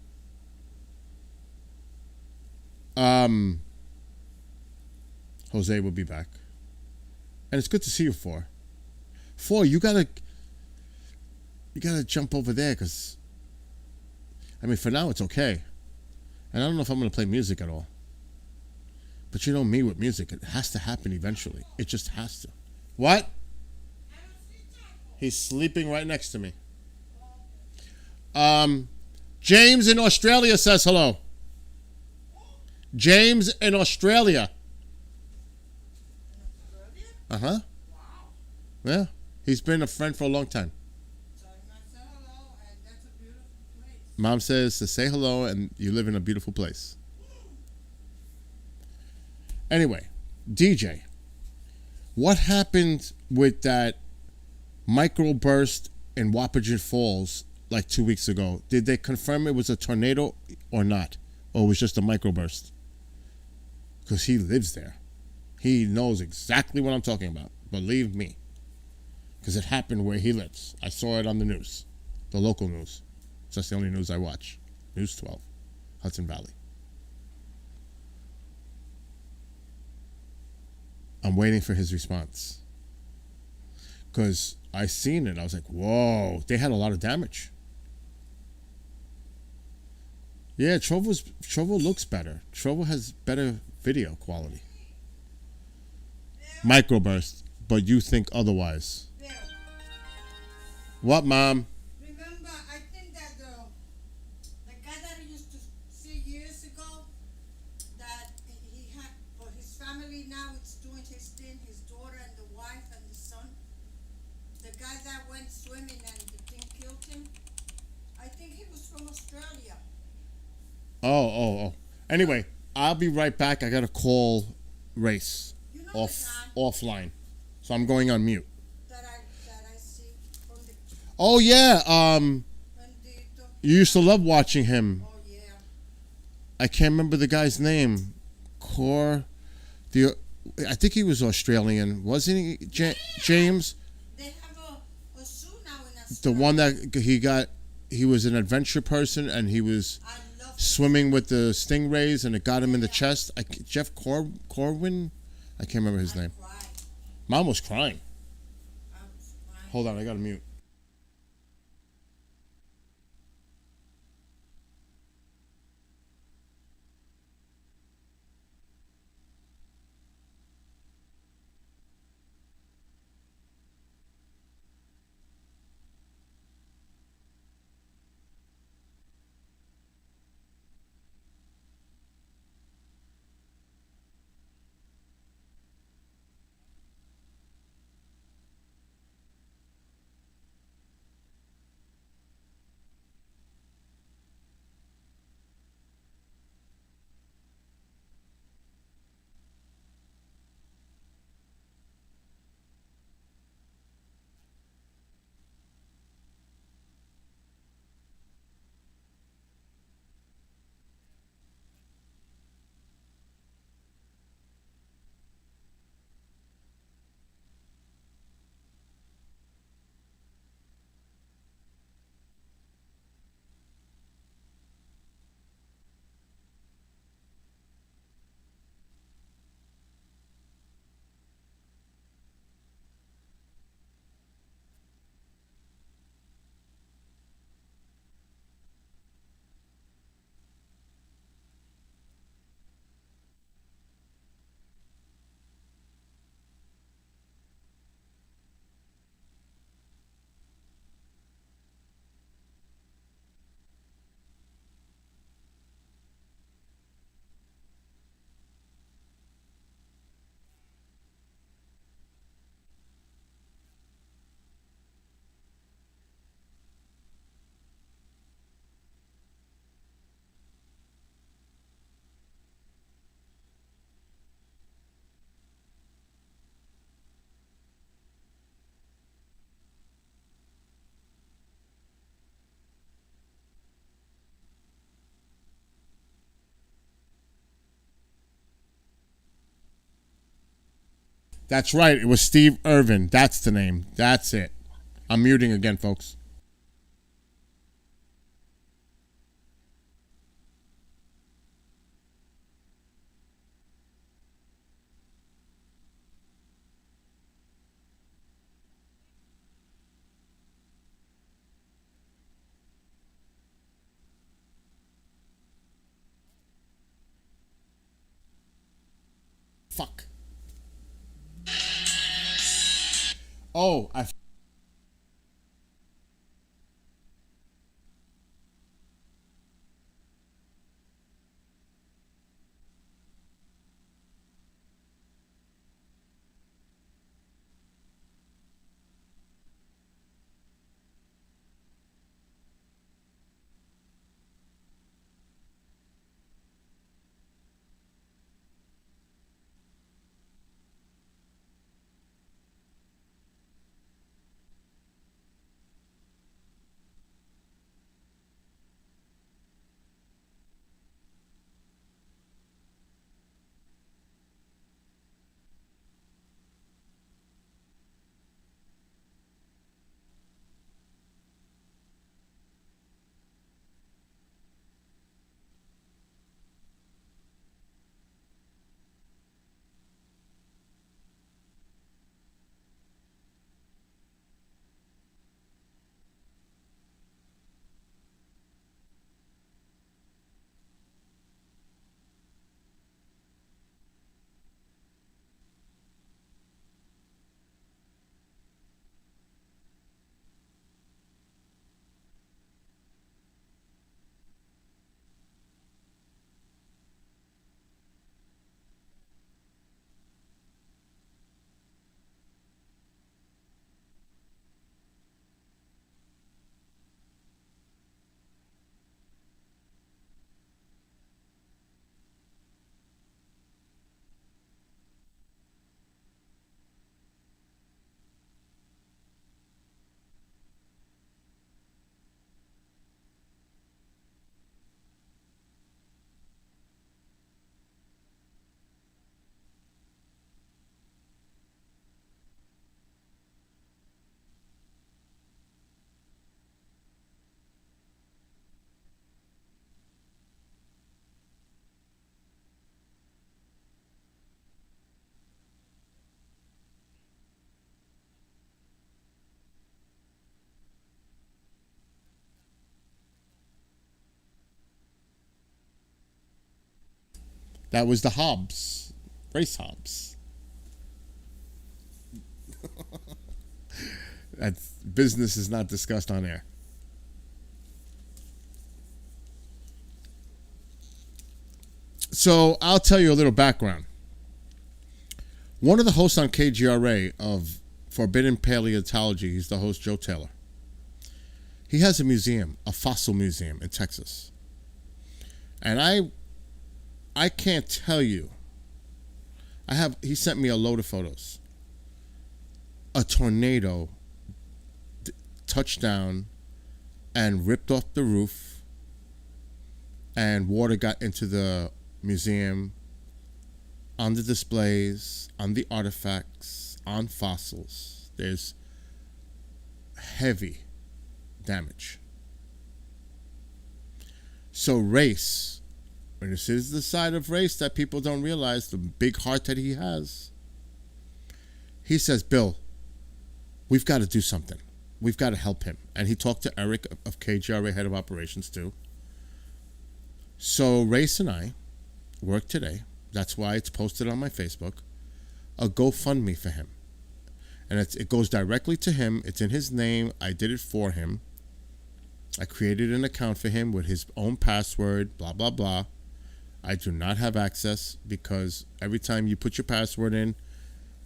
Jose will be back, and it's good to see you. Four, you gotta jump over there, because I mean, for now it's okay, and I don't know if I'm gonna play music at all. But you know me with music, it has to happen eventually. It just has to. What? He's sleeping right next to me. James in Australia says hello. James in Australia. Uh-huh. Yeah. He's been a friend for a long time. Mom says to say hello and you live in a beautiful place. Anyway, DJ, what happened with that microburst in Wapajan Falls like 2 weeks ago? Did they confirm it was a tornado or not? Or it was just a microburst? Because he lives there. He knows exactly what I'm talking about. Believe me. Because it happened where he lives. I saw it on the news. The local news. That's the only news I watch. News 12. Hudson Valley. I'm waiting for his response. Because I seen it. I was like, whoa. They had a lot of damage. Yeah, Trovo looks better. Trovo has better video quality. Microburst. But you think otherwise.
Bill,
What, Mom?
remember, I think that the guy that I used to see years ago, that he had, for his family now, it's doing his thing, his daughter and the wife and the son. The guy that went swimming and the thing killed him. I think he was from Australia.
Oh. Anyway, I'll be right back. I got to call Race
You know the guy
offline. So I'm going on mute.
that I see from the
Oh, yeah.
Bendito.
You used to love watching him.
Oh yeah.
I can't remember the guy's name. I think he was Australian. Wasn't he, James?
They have a zoo now in Australia.
The one that he was an adventure person and he was
I love
swimming with the stingrays and it got him in the chest. Jeff Corwin? I can't remember his name.
Cried.
Mom was crying.
I was crying.
Hold on, I got to mute. That's right. It was Steve Irvin. That's the name. That's it. I'm muting again, folks. Fuck. Oh, I. That was the Hobbs. Race Hobbs. That business is not discussed on air. So I'll tell you a little background. One of the hosts on KGRA of Forbidden Paleontology, he's the host, Joe Taylor. He has a museum, a fossil museum in Texas. And I can't tell you. He sent me a load of photos. A tornado touched down and ripped off the roof, and water got into the museum, on the displays, on the artifacts, on fossils. There's heavy damage. So race, and this is the side of race that people don't realize, the big heart that he has. He says, Bill, we've got to do something. We've got to help him. And he talked to Eric of KGRA, head of operations, too. So Race and I worked today. That's why it's posted on my Facebook. A GoFundMe for him. And it goes directly to him. It's in his name. I did it for him. I created an account for him with his own password, blah, blah, blah. I do not have access because every time you put your password in,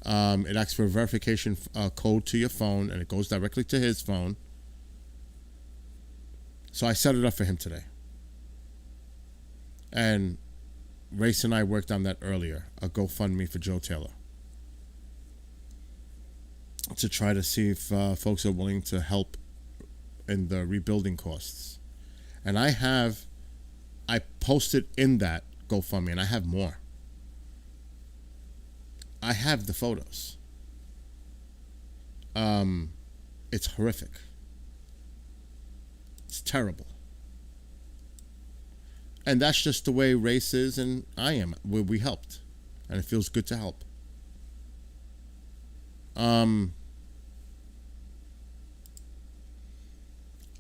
it asks for a verification code to your phone, and it goes directly to his phone. So I set it up for him today. And Race and I worked on that earlier, a GoFundMe for Joe Taylor, to try to see if folks are willing to help in the rebuilding costs. And I posted in that GoFundMe, and I have more. I have the photos. Um, it's horrific. It's terrible. And that's just the way race is, and I am. We helped, and it feels good to help. Um,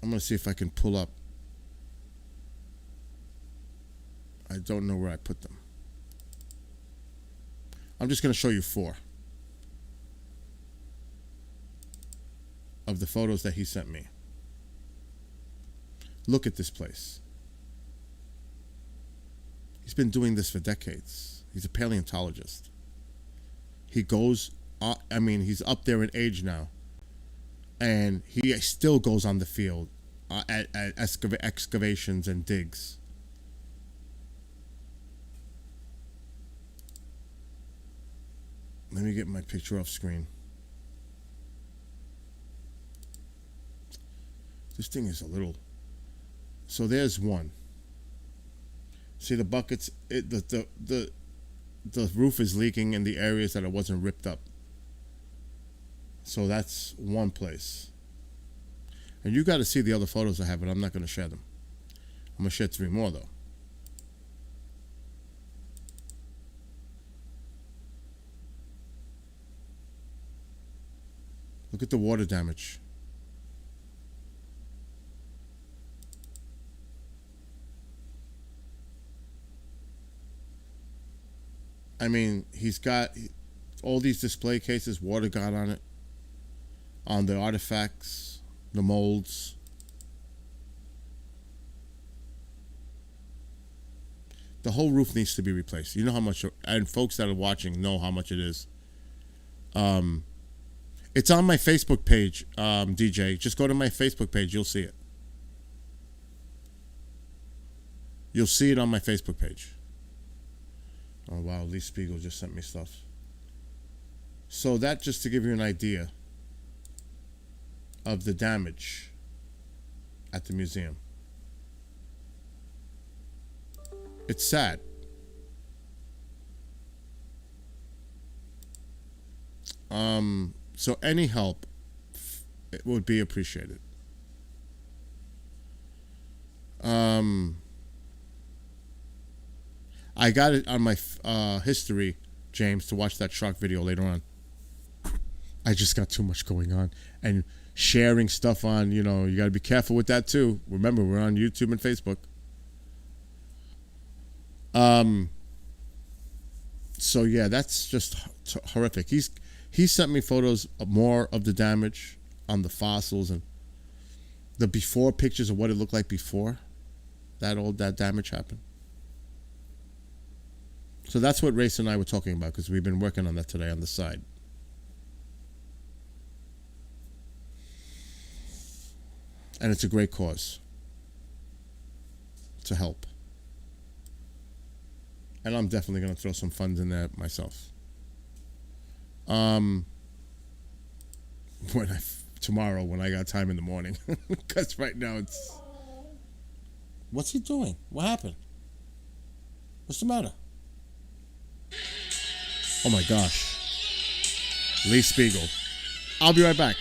I'm gonna see if I can pull up. I don't know where I put them. I'm just gonna show you 4 of the photos that he sent me. Look at this place. He's been doing this for decades. He's a paleontologist. He goes, I mean, he's up there in age now, and he still goes on the field at excavations and digs. Let me get my picture off screen. This thing is a little. So there's one. See the buckets? The roof is leaking in the areas that it wasn't ripped up. So that's one place. And you got to see the other photos I have, but I'm not going to share them. I'm going to share 3 more though. Look at the water damage. I mean, he's got all these display cases, water got on it, on the artifacts, the molds. The whole roof needs to be replaced. You know how much, and folks that are watching know how much it is. It's on my Facebook page, DJ. Just go to my Facebook page. You'll see it. You'll see it on my Facebook page. Oh, wow. Lee Spiegel just sent me stuff. So that just to give you an idea of the damage at the museum. It's sad. So any help it would be appreciated. I got it on my history, James, to watch that shark video later on. I just got too much going on. And sharing stuff on, you got to be careful with that too. Remember, we're on YouTube and Facebook. So yeah, that's just horrific. He sent me photos of more of the damage on the fossils and the before pictures of what it looked like before that damage happened. So that's what Race and I were talking about, because we've been working on that today on the side. And it's a great cause to help. And I'm definitely going to throw some funds in there myself. Tomorrow when I got time in the morning, because right now it's. What's he doing? What happened? What's the matter? Oh my gosh. Lee Spiegel. I'll be right back.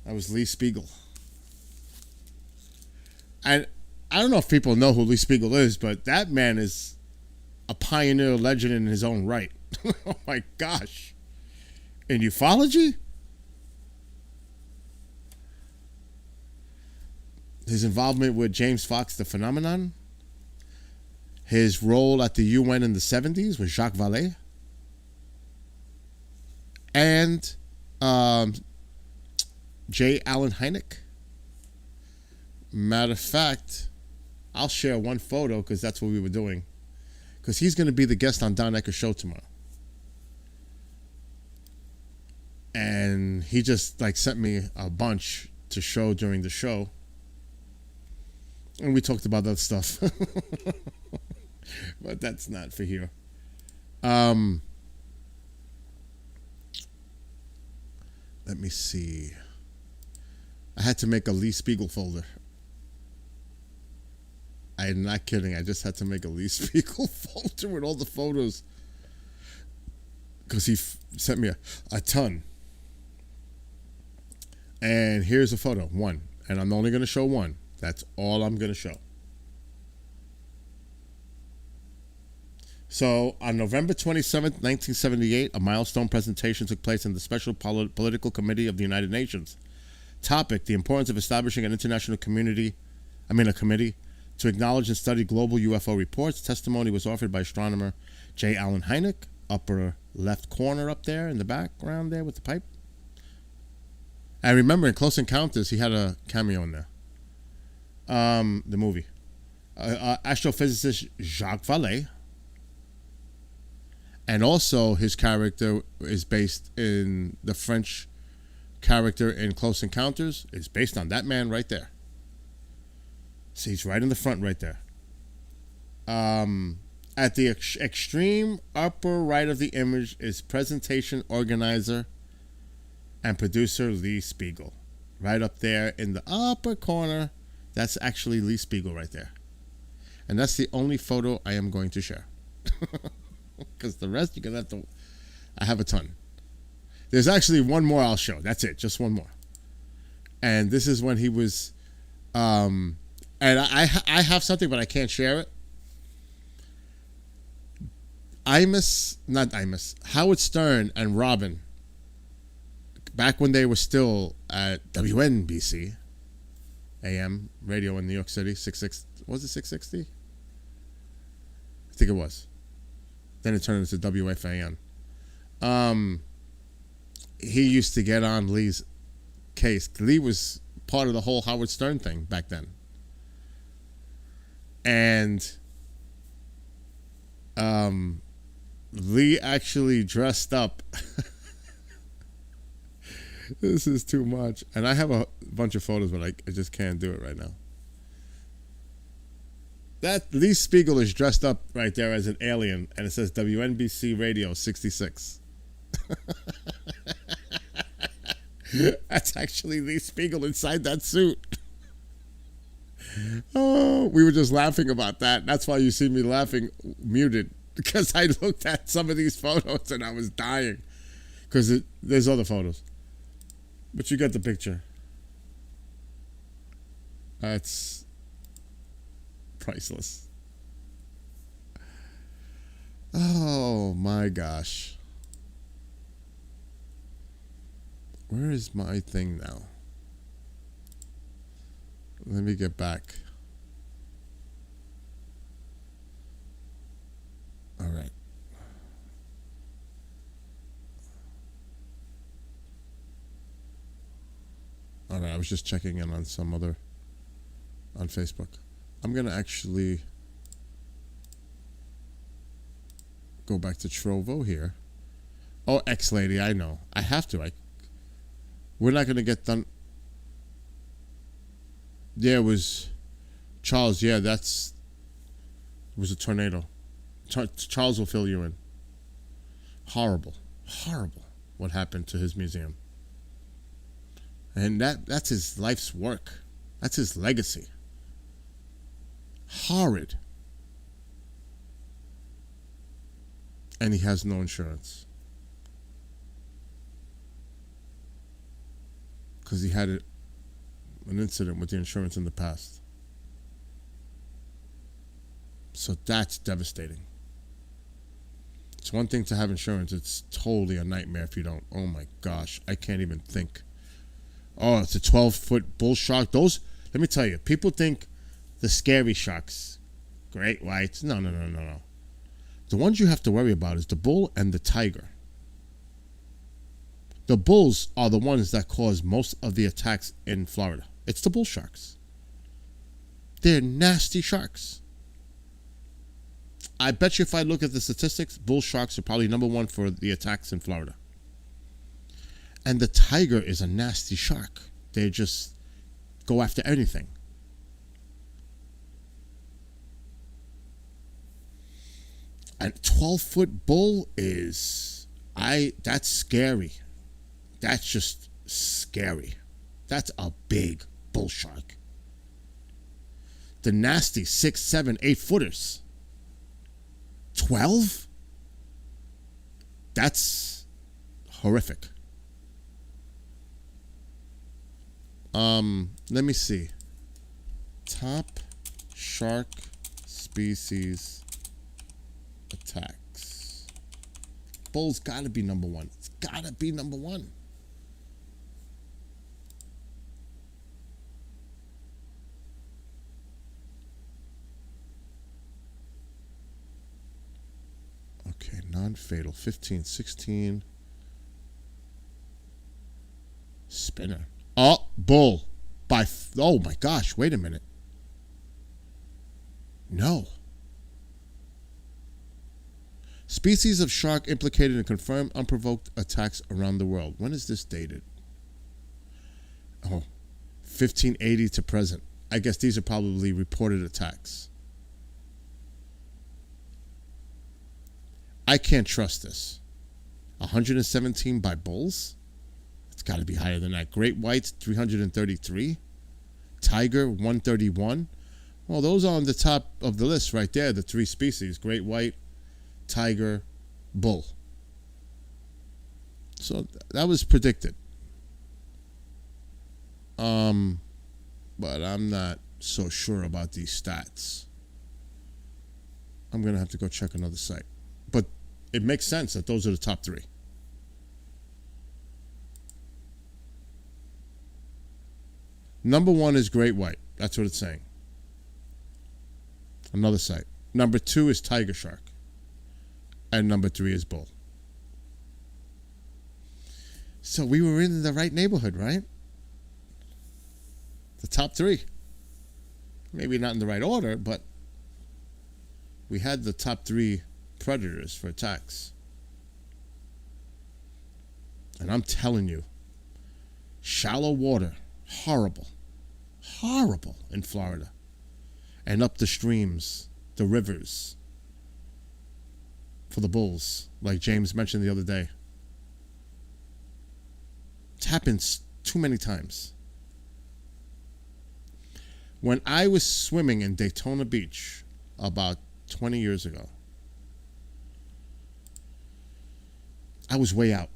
That was Lee Spiegel. And I don't know if people know who Lee Spiegel is, but that man is a pioneer legend in his own right. Oh my gosh. In ufology? His involvement with James Fox, the phenomenon. His role at the UN in the 70s with Jacques Vallée. And J. Allen Hynek. Matter of fact, I'll share one photo because that's what we were doing. Because he's going to be the guest on Don Ecker's show tomorrow. And he just like sent me a bunch to show during the show. And we talked about that stuff. But that's not for here. Let me see. I had to make a Lee Spiegel folder. I'm not kidding. I just had to make a Lee Spiegel folder with all the photos. Because he sent me a ton. And here's a photo. One. And I'm only going to show one. That's all I'm going to show. So, on November 27th, 1978, a milestone presentation took place in the Special Political Committee of the United Nations. Topic: the importance of establishing an international committee to acknowledge and study global UFO reports. Testimony was offered by astronomer J. Allen Hynek, upper left corner up there in the background there with the pipe. I remember in Close Encounters, he had a cameo in there. The movie. Astrophysicist Jacques Vallée. And also his character is based in the French character in Close Encounters. Is based on that man right there. See, he's right in the front right there. At the extreme upper right of the image is presentation organizer and producer Lee Spiegel. Right up there in the upper corner, that's actually Lee Spiegel right there. And that's the only photo I am going to share. Because the rest, you're going to have to... I have a ton. There's actually one more I'll show. That's it. Just one more. And this is when he was... and I have something, but I can't share it. Howard Stern and Robin, back when they were still at WNBC AM radio in New York City, 660, was it 660? I think it was. Then it turned into WFAN. He used to get on Lee's case. Lee was part of the whole Howard Stern thing back then. And Lee actually dressed up. This is too much. And I have a bunch of photos, but I just can't do it right now. That Lee Spiegel is dressed up right there as an alien, and it says WNBC Radio 66. That's actually Lee Spiegel inside that suit. Oh, we were just laughing about that. That's why you see me laughing muted, because I looked at some of these photos and I was dying. Because there's other photos. But you get the picture. That's priceless. Oh my gosh. Where is my thing now? Let me get back. All right. All right, I was just checking in on some other on Facebook. I'm going to actually go back to Trovo here. Oh, X-Lady, I know. I have to. We're not going to get done. Yeah, it was Charles. Yeah, it was a tornado. Charles will fill you in. Horrible. Horrible what happened to his museum. And that's his life's work. That's his legacy. Horrid. And he has no insurance. because he had an incident with the insurance in the past. So that's devastating. It's one thing to have insurance. It's totally a nightmare if you don't. Oh my gosh. I can't even think. Oh, it's a 12-foot bull shark. Those, let me tell you, people think the scary sharks, great whites. No. The ones you have to worry about is the bull and the tiger. The bulls are the ones that cause most of the attacks in Florida. It's the bull sharks. They're nasty sharks. I bet you if I look at the statistics, bull sharks are probably number one for the attacks in Florida. And the tiger is a nasty shark. They just go after anything. And 12-foot bull is, that's scary. That's just scary. That's a big bull shark. The nasty 6, 7, 8 footers. 12? That's horrific. Let me see. Top shark species attacks. Bull's gotta be number one. It's gotta be number one. Okay, non-fatal. 15, 16. Spinner. Oh, bull. Oh my gosh, wait a minute. No. Species of shark implicated in confirmed unprovoked attacks around the world. When is this dated? Oh, 1580 to present. I guess these are probably reported attacks. I can't trust this. 117 by bulls? It's got to be higher than that. Great whites, 333. Tiger, 131. Well, those are on the top of the list right there, the three species. Great white, tiger, bull. So that was predicted. But I'm not so sure about these stats. I'm going to have to go check another site. But it makes sense that those are the top three. Number one is great white. That's what it's saying. Another site. Number two is tiger shark. And number three is bull. So we were in the right neighborhood, right? The top three. Maybe not in the right order, but we had the top three predators for attacks. And I'm telling you, shallow water, horrible in Florida. And up the streams, the rivers, for the bulls, like James mentioned the other day. It's happened too many times. When I was swimming in Daytona Beach about 20 years ago, I was way out.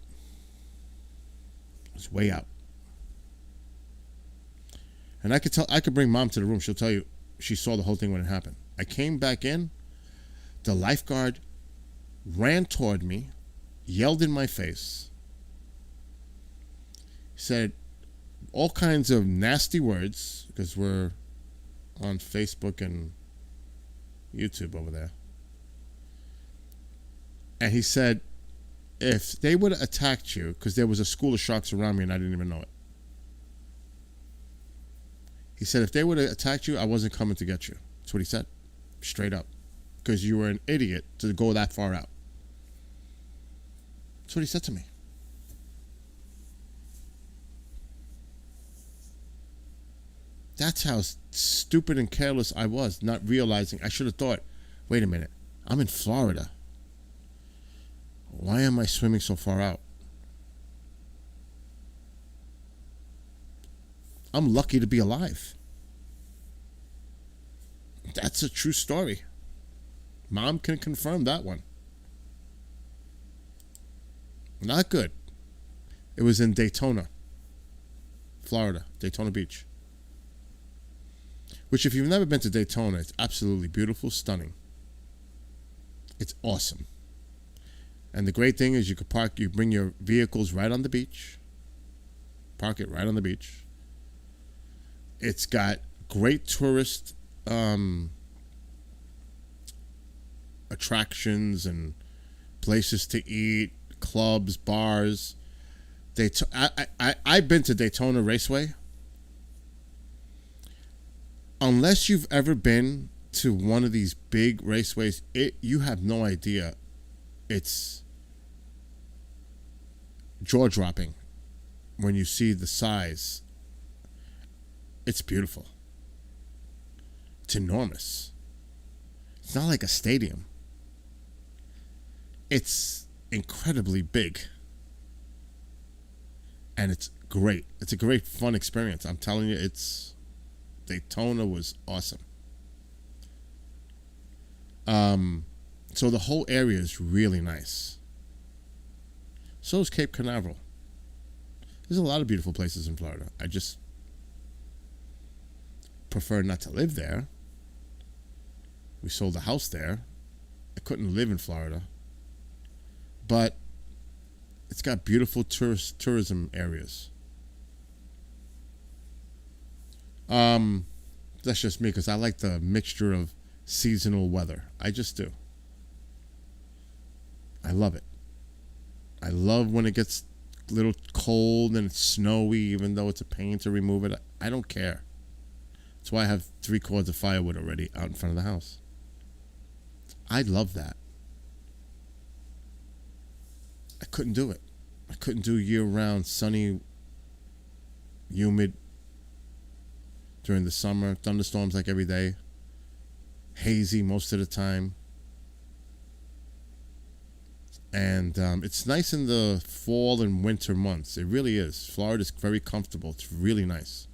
And I could bring Mom to the room. She'll tell you she saw the whole thing when it happened. I came back in. The lifeguard ran toward me, yelled in my face, said all kinds of nasty words, because we're on Facebook and YouTube over there. And he said, if they would have attacked you, because there was a school of sharks around me and I didn't even know it. He said, if they would have attacked you, I wasn't coming to get you. That's what he said. Straight up. Because you were an idiot to go that far out. That's what he said to me. That's how stupid and careless I was, not realizing. I should have thought, wait a minute, I'm in Florida. Why am I swimming so far out? I'm lucky to be alive. That's a true story. Mom can confirm that one. Not good. It was in Daytona, Florida, Daytona Beach. Which, if you've never been to Daytona, it's absolutely beautiful, stunning. It's awesome. And the great thing is you bring your vehicles right on the beach. Park it right on the beach. It's got great tourist attractions and places to eat, clubs, bars. I've been to Daytona Raceway. Unless you've ever been to one of these big raceways, you have no idea. It's jaw-dropping when you see the size. It's beautiful. It's enormous. It's not like a stadium. It's incredibly big. And it's great. It's a great, fun experience. I'm telling you, Daytona was awesome. So the whole area is really nice. So is Cape Canaveral. There's a lot of beautiful places in Florida. I just prefer not to live there. We sold a house there. I couldn't live in Florida. But it's got beautiful tourism areas. That's just me because I like the mixture of seasonal weather. I just do. I love it. I love when it gets a little cold and it's snowy, even though it's a pain to remove it. I don't care. That's why I have 3 cords of firewood already out in front of the house. I love that. I couldn't do it. I couldn't do year-round, sunny, humid, during the summer, thunderstorms like every day, hazy most of the time. And it's nice in the fall and winter months. It really is. Florida's very comfortable. It's really nice.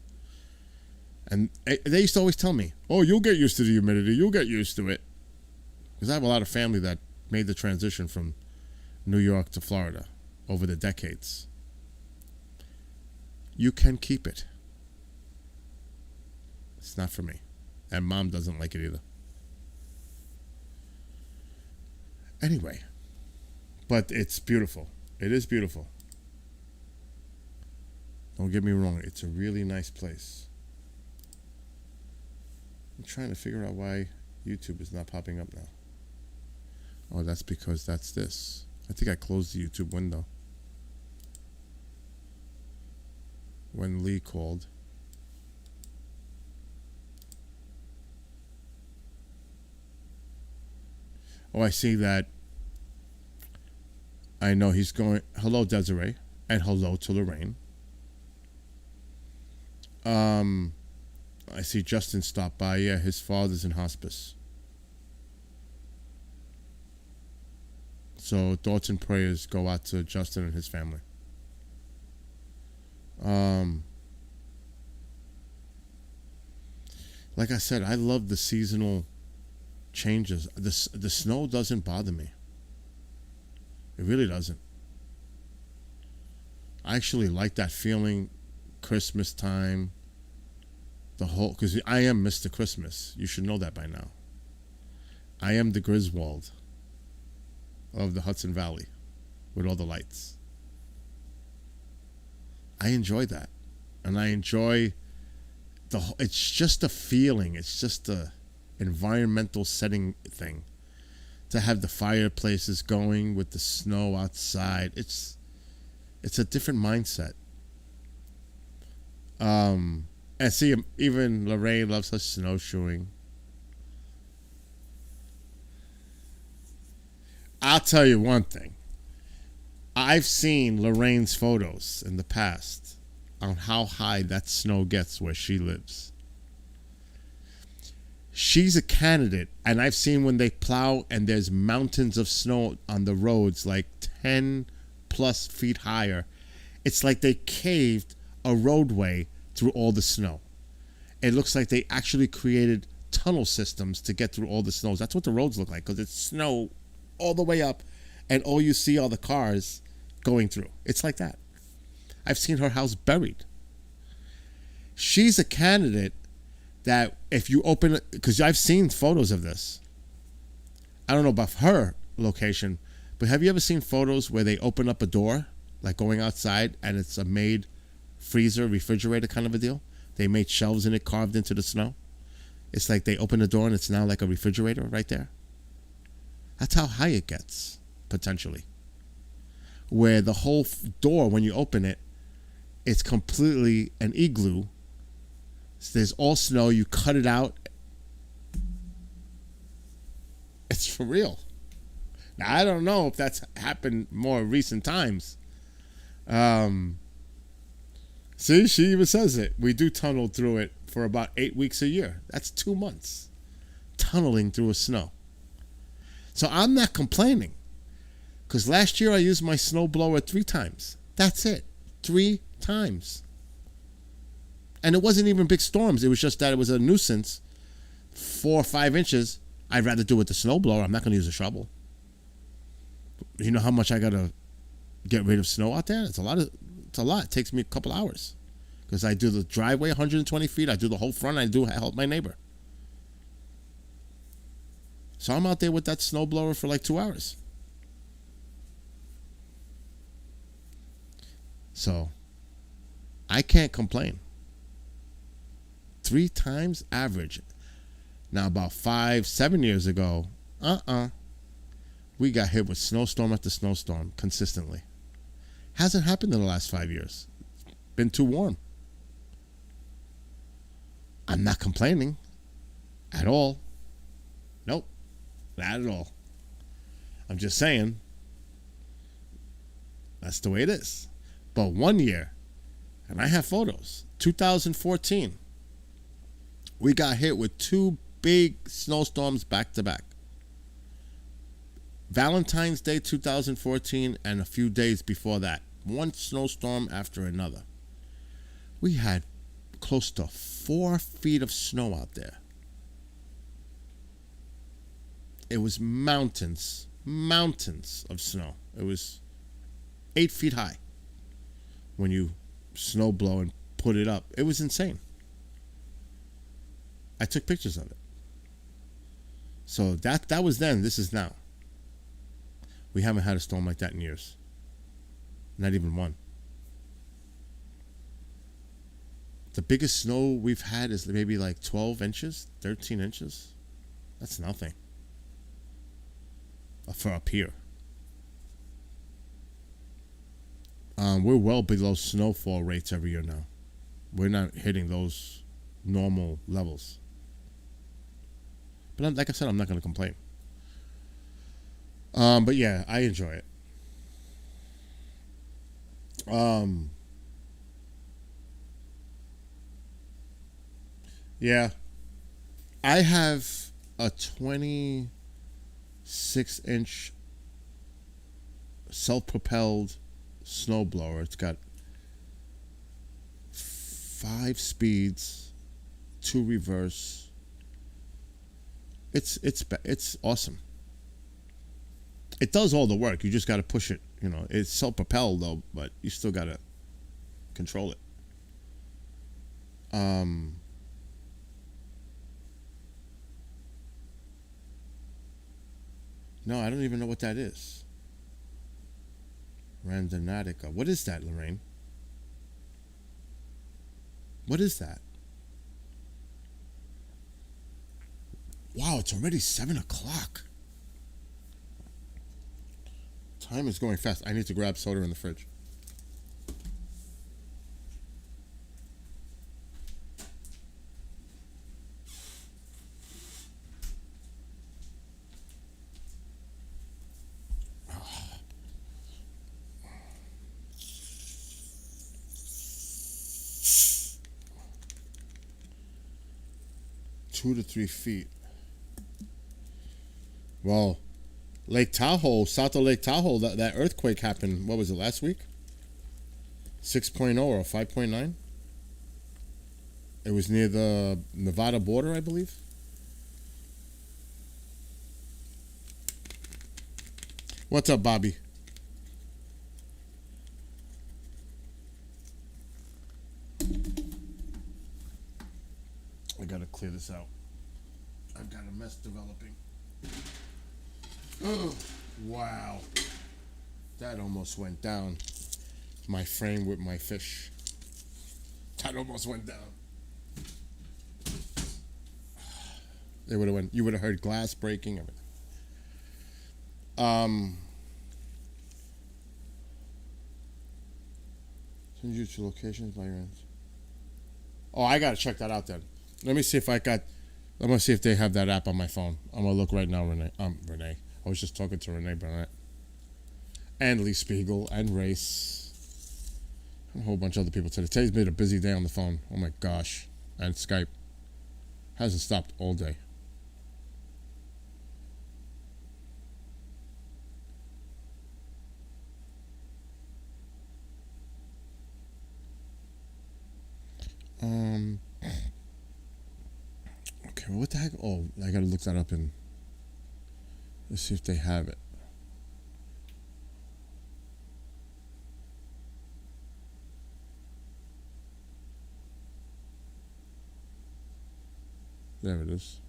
And they used to always tell me, oh, you'll get used to the humidity. You'll get used to it. Because I have a lot of family that made the transition from New York to Florida over the decades. You can keep it. It's not for me. And Mom doesn't like it either. Anyway. But it's beautiful. It is beautiful. Don't get me wrong. It's a really nice place. I'm trying to figure out why YouTube is not popping up now. Oh, that's because that's this. I think I closed the YouTube window when Lee called. Oh, I see that. I know he's going. Hello, Desiree, and hello to Lorraine. I see Justin stopped by. Yeah, his father's in hospice. So thoughts and prayers go out to Justin and his family. Like I said, I love the seasonal changes. The snow doesn't bother me. It really doesn't. I actually like that feeling, Christmas time. Because I am Mr. Christmas. You should know that by now. I am the Griswold of the Hudson Valley with all the lights. I enjoy that. And I enjoy it's just a feeling. It's just a environmental setting thing. To have the fireplaces going with the snow outside. It's a different mindset. And see, even Lorraine loves her snowshoeing. I'll tell you one thing. I've seen Lorraine's photos in the past on how high that snow gets where she lives. She's a candidate, and I've seen when they plow and there's mountains of snow on the roads like 10 plus feet higher. It's like they caved a roadway through all the snow. It looks like they actually created tunnel systems to get through all the snows. That's what the roads look like, because it's snow all the way up, and all you see are the cars going through. It's like that. I've seen her house buried. She's a candidate that if you open it, because I've seen photos of this. I don't know about her location, but have you ever seen photos where they open up a door, like going outside, and it's a made freezer, refrigerator kind of a deal? They made shelves in it carved into the snow. It's like they open the door and it's now like a refrigerator right there. That's how high it gets, potentially. Where the whole door, when you open it, it's completely an igloo. So there's all snow. You cut it out. It's for real. Now, I don't know if that's happened more recent times. See, she even says it. We do tunnel through it for about 8 weeks a year. That's 2 months. Tunneling through a snow. So I'm not complaining. Because last year I used my snowblower 3 times. That's it. 3 times. And it wasn't even big storms. It was just that it was a nuisance. 4 or 5 inches. I'd rather do it with the snowblower. I'm not going to use a shovel. You know how much I got to get rid of snow out there? It's a lot. It takes me a couple hours. Because I do the driveway 120 feet. I do the whole front. I help my neighbor. So I'm out there with that snowblower for like 2 hours. So I can't complain. 3 times average. Now about 5-7 years ago, we got hit with snowstorm after snowstorm consistently. Hasn't happened in the last 5 years. Been too warm. I'm not complaining at all. Nope, not at all. I'm just saying that's the way it is. But one year, and I have photos, 2014, we got hit with 2 big snowstorms back to back. Valentine's Day 2014 and a few days before that. One snowstorm after another. We had close to 4 feet of snow out there. It was mountains of snow. It was 8 feet high when you snow blow and put it up. It was insane. I took pictures of it. So that was then. This is now. We haven't had a storm like that in years. Not even one. The biggest snow we've had is maybe like 12 inches, 13 inches. That's nothing. For up here. We're well below snowfall rates every year now. We're not hitting those normal levels. But like I said, I'm not going to complain. But yeah, I enjoy it. Yeah. I have a 26-inch self-propelled snowblower. It's got 5 speeds, 2 reverse. It's awesome. It does all the work. You just got to push it. You know, it's self-propelled though, but you still got to control it. No, I don't even know what that is. Randonatica. What is that, Lorraine? What is that? Wow, it's already 7 o'clock. Time is going fast. I need to grab soda in the fridge. Two to 3 feet. Well, Lake Tahoe, south of Lake Tahoe, that earthquake happened, what was it, last week? 6.0 or 5.9? It was near the Nevada border, I believe. What's up, Bobby? I gotta clear this out. I've got a mess developing. Oh, wow. That almost went down. My frame with my fish. That almost went down. It would have went. You would have heard glass breaking. Everything. Send you to locations by your ends. Oh, I gotta check that out then. Let me see if I got. I'm gonna see if they have that app on my phone. I'm gonna look right now, Renee. Renee. I was just talking to Renee Burnett and Lee Spiegel and Race. A whole bunch of other people today. Today's been a busy day on the phone. Oh my gosh. And Skype hasn't stopped all day. Okay, well, what the heck? Oh, I gotta look that up and let's see if they have it. There it is.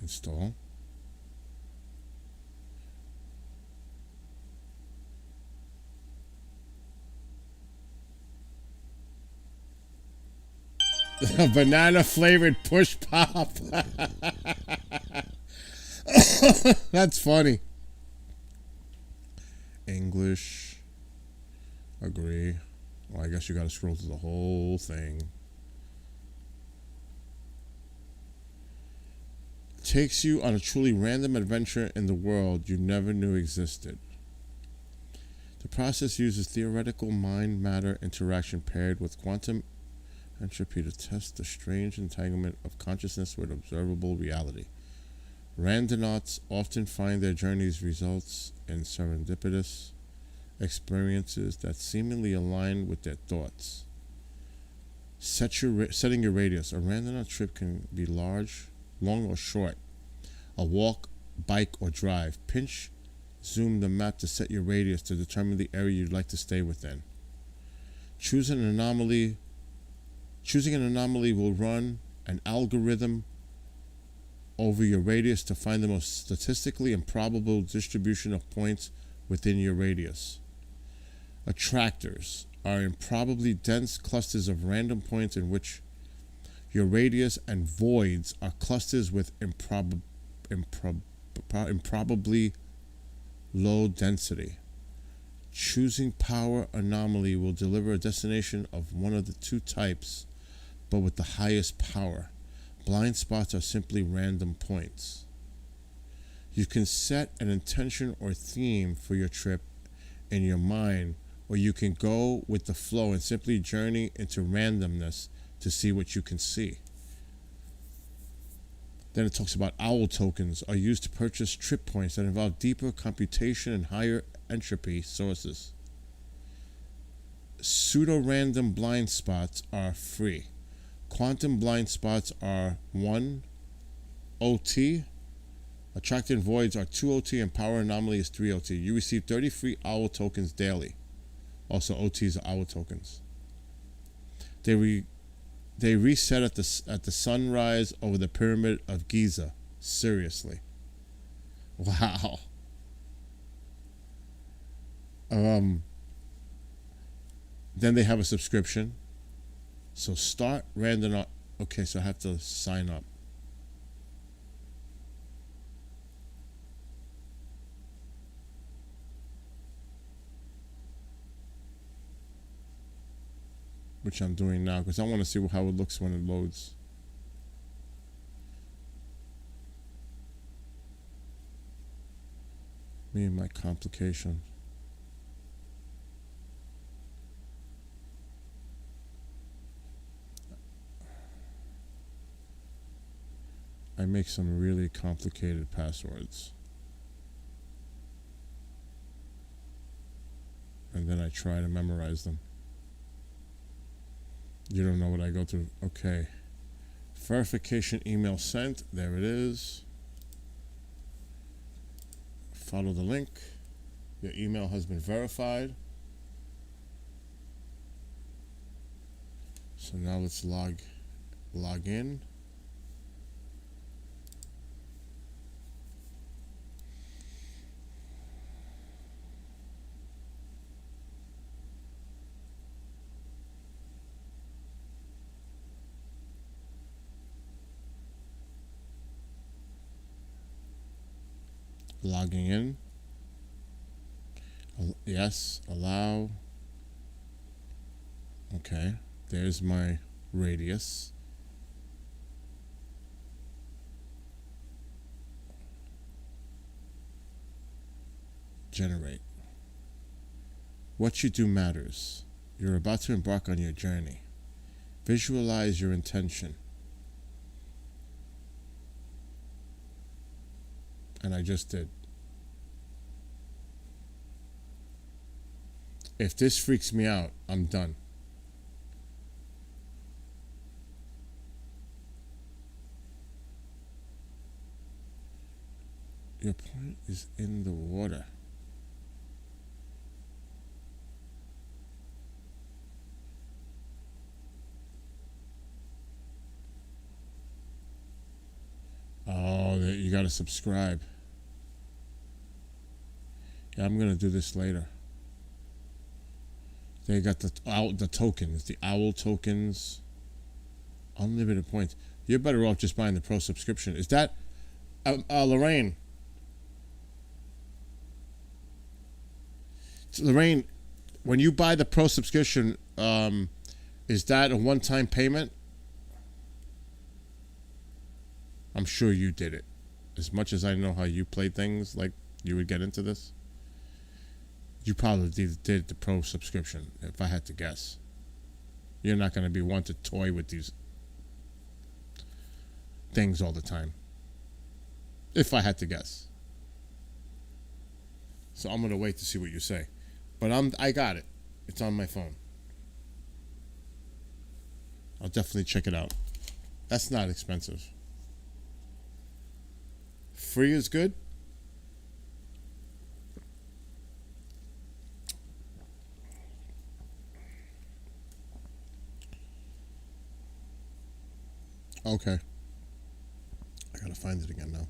Install. Banana flavored push pop. That's funny. English. Agree. Well, I guess you gotta scroll through the whole thing. Takes you on a truly random adventure in the world you never knew existed. The process uses theoretical mind-matter interaction paired with quantum entropy to test the strange entanglement of consciousness with observable reality. Randonauts often find their journeys results in serendipitous experiences that seemingly align with their thoughts. Setting your radius. A randonaut trip can be long or short. A walk, bike, or drive. Pinch, zoom the map to set your radius to determine the area you'd like to stay within. Choosing an anomaly will run an algorithm over your radius to find the most statistically improbable distribution of points within your radius. Attractors are improbably dense clusters of random points in which your radius, and voids are clusters with improbably low density. Choosing power anomaly will deliver a destination of one of the two types, but with the highest power. Blind spots are simply random points. You can set an intention or theme for your trip in your mind, or you can go with the flow and simply journey into randomness to see what you can see. Then it talks about owl tokens are used to purchase trip points that involve deeper computation and higher entropy sources. Pseudo-random blind spots are free. Quantum blind spots are 1 OT. Attracted voids are 2 OT, and power anomaly is 3 OT. You receive 30 free owl tokens daily. Also, OTs are owl tokens. They reset at the sunrise over the Pyramid of Giza. Seriously. Wow. Then they have a subscription. So start random. Okay, so I have to sign up. Which I'm doing now because I want to see how it looks when it loads. Me and my complication. I make some really complicated passwords. And then I try to memorize them. You don't know what I go through. Okay. Verification email sent. There it is. Follow the link. Your email has been verified. So now let's log Log in. Logging in. Yes, allow. Okay, there's my radius. Generate. What you do matters. You're about to embark on your journey. Visualize your intention. And I just did. If this freaks me out, I'm done. Your point is in the water. Oh, you gotta subscribe. Yeah, I'm gonna do this later. They got the tokens, the owl tokens, unlimited points. You're better off just buying the pro subscription. Is that Lorraine? Lorraine, when you buy the pro subscription, is that a one-time payment? I'm sure you did it. As much as I know how you play things, like you would get into this, you probably did the pro subscription, if I had to guess. You're not going to be one to toy with these things all the time, if I had to guess. So I'm going to wait to see what you say. But I got it. It's on my phone. I'll definitely check it out. That's not expensive. Free is good. Okay. I gotta find it again now.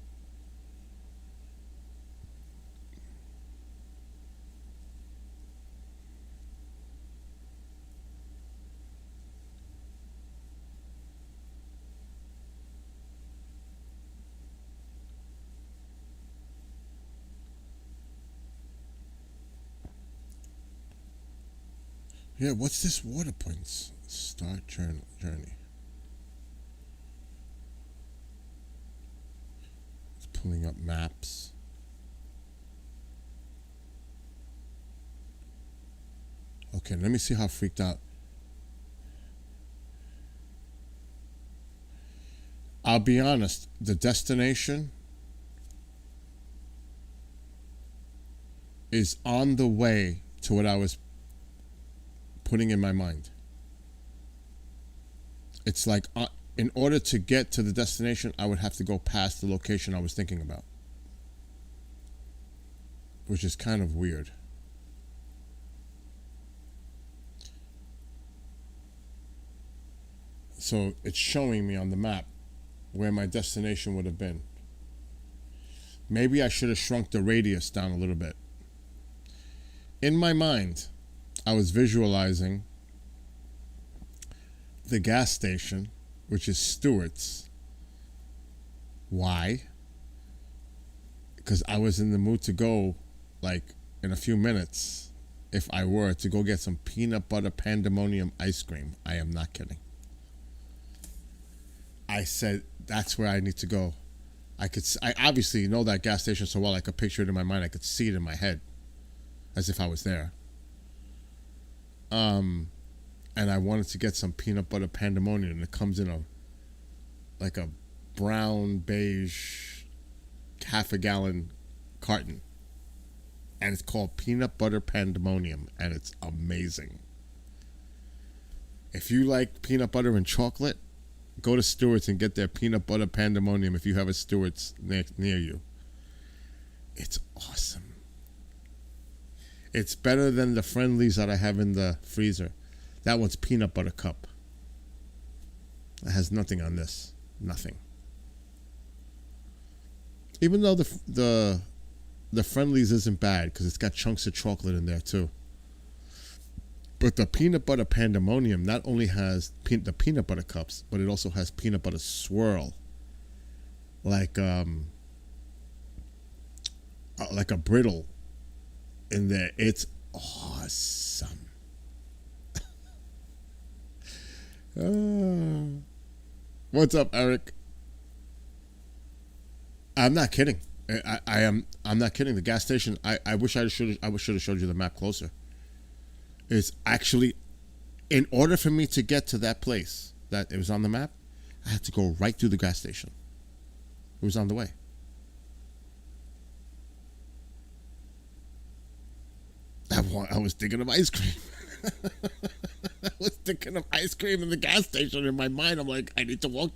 Yeah, what's this water points? Start journey. It's pulling up maps. Okay, let me see how freaked out. I'll be honest, the destination is on the way to what I was putting in my mind. It's like in order to get to the destination, I would have to go past the location I was thinking about, which is kind of weird. So it's showing me on the map where my destination would have been. Maybe I should have shrunk the radius down a little bit. In my mind, I was visualizing the gas station, which is Stewart's. Why? Because I was in the mood to go, like, in a few minutes, if I were to go get some peanut butter pandemonium ice cream. I am not kidding. I said, that's where I need to go. I obviously know that gas station so well, I could picture it in my mind. I could see it in my head as if I was there. And I wanted to get some peanut butter pandemonium, and it comes in like a brown beige half a gallon carton, and it's called peanut butter pandemonium, and it's amazing. If you like peanut butter and chocolate, go to Stewart's and get their peanut butter pandemonium if you have a Stewart's near you. It's awesome. It's better than the Friendlies that I have in the freezer. That one's peanut butter cup. It has nothing on this. Nothing. Even though the Friendlies isn't bad because it's got chunks of chocolate in there too. But the peanut butter pandemonium not only has the peanut butter cups, but it also has peanut butter swirl, like a brittle in there. It's awesome. What's up, Eric? I'm not kidding. I am. I'm not kidding. The gas station. I wish I should have showed you the map closer. It's actually, in order for me to get to that place that it was on the map, I had to go right through the gas station. It was on the way. I was thinking of ice cream. I was thinking of ice cream in the gas station. In my mind, I'm like, I need to walk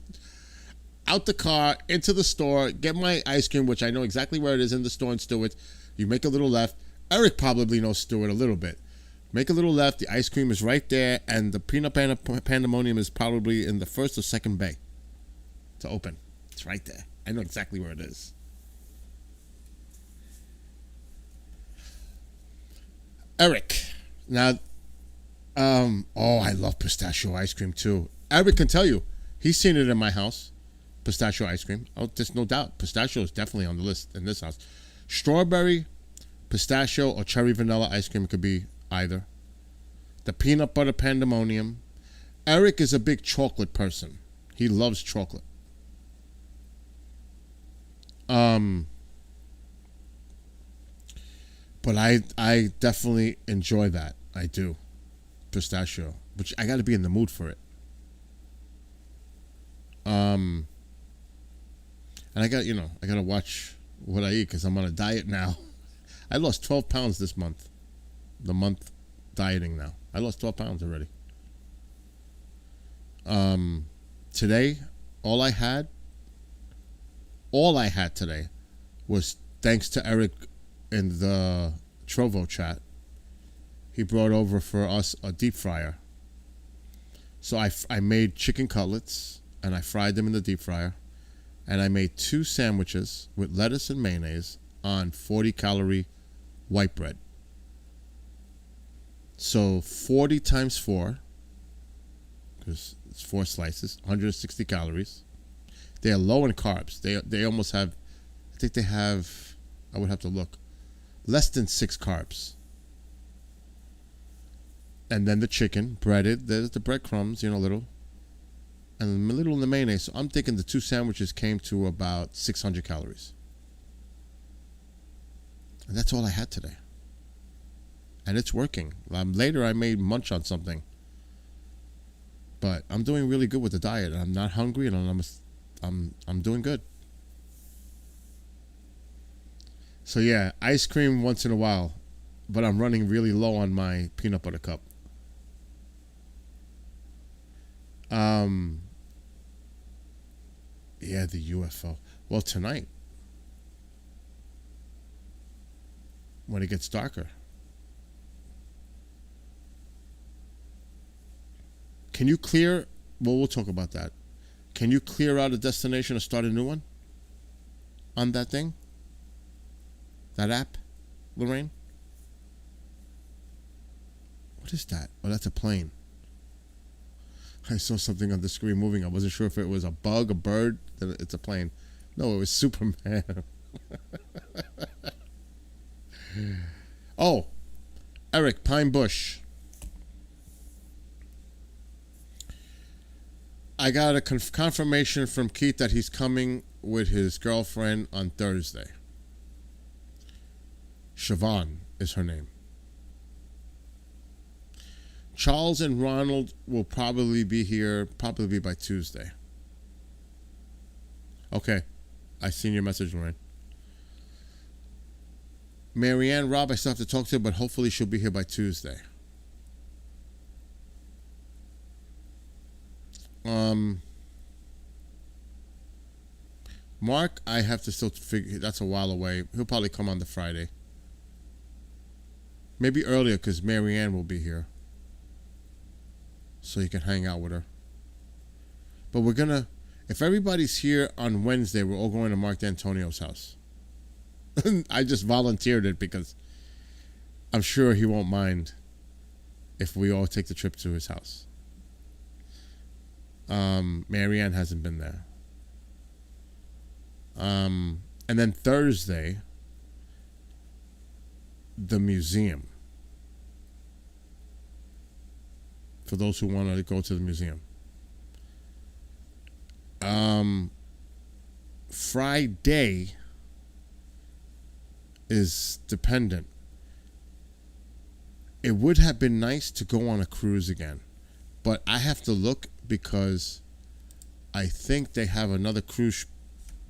out the car into the store, get my ice cream, which I know exactly where it is in the store in Stewart. You make a little left. Eric probably knows Stewart a little bit. Make a little left. The ice cream is right there, and the peanut pandemonium is probably in the first or second bay to open. It's right there. I know exactly where it is. Eric, now, I love pistachio ice cream too. Eric can tell you, he's seen it in my house. Pistachio ice cream. Oh, there's no doubt. Pistachio is definitely on the list in this house. Strawberry, pistachio, or cherry vanilla ice cream could be either. The peanut butter pandemonium. Eric is a big chocolate person. He loves chocolate. But I definitely enjoy that. I do. Pistachio. But I got to be in the mood for it. And I got to watch what I eat because I'm on a diet now. I lost 12 pounds this month. The month dieting now. I lost 12 pounds already. Today, all I had today was thanks to Eric in the Trovo chat. He brought over for us a deep fryer. So I made chicken cutlets and I fried them in the deep fryer. And I made 2 sandwiches with lettuce and mayonnaise on 40-calorie white bread. So 40 times 4, because it's 4 slices, 160 calories. They are low in carbs. They almost have, I think they have, I would have to look, less than 6 carbs. And then the chicken, breaded. There's the breadcrumbs, little. And a little in the mayonnaise. So I'm thinking the 2 sandwiches came to about 600 calories. And that's all I had today. And it's working. Later I may munch on something. But I'm doing really good with the diet. I'm not hungry and I'm doing good. So yeah, ice cream once in a while. But I'm running really low on my peanut butter cup. Yeah, the UFO. Well, tonight, when it gets darker. Can you clear, we'll talk about that. Can you clear out a destination or start a new one? On that thing? That app, Lorraine? What is that? Oh, that's a plane. I saw something on the screen moving. I wasn't sure if it was a bug, a bird. It's a plane. No, it was Superman. Oh, Eric, Pine Bush. I got a confirmation from Keith that he's coming with his girlfriend on Thursday. Siobhan is her name. Charles and Ronald will probably be here, probably by Tuesday. Okay. I seen your message, Lorraine. Marianne, Rob, I still have to talk to her, but hopefully she'll be here by Tuesday. Mark, I have to still figure, that's a while away. He'll probably come on the Friday. Maybe earlier because Marianne will be here. So you can hang out with her. But we're gonna, if everybody's here on Wednesday, we're all going to Mark D'Antonio's house. I just volunteered it because I'm sure he won't mind if we all take the trip to his house. Marianne hasn't been there. And then Thursday, the museum. For those who want to go to the museum. Friday is dependent. It would have been nice to go on a cruise again, but I have to look because I think they have another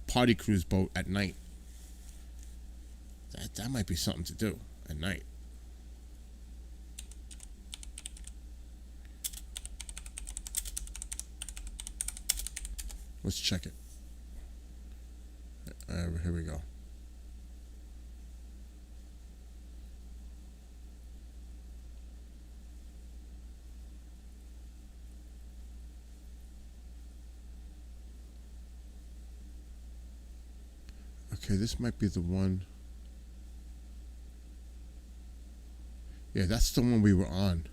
party cruise boat at night. That might be something to do at night. Let's check it. Here we go. Okay, this might be the one. Yeah, that's the one we were on.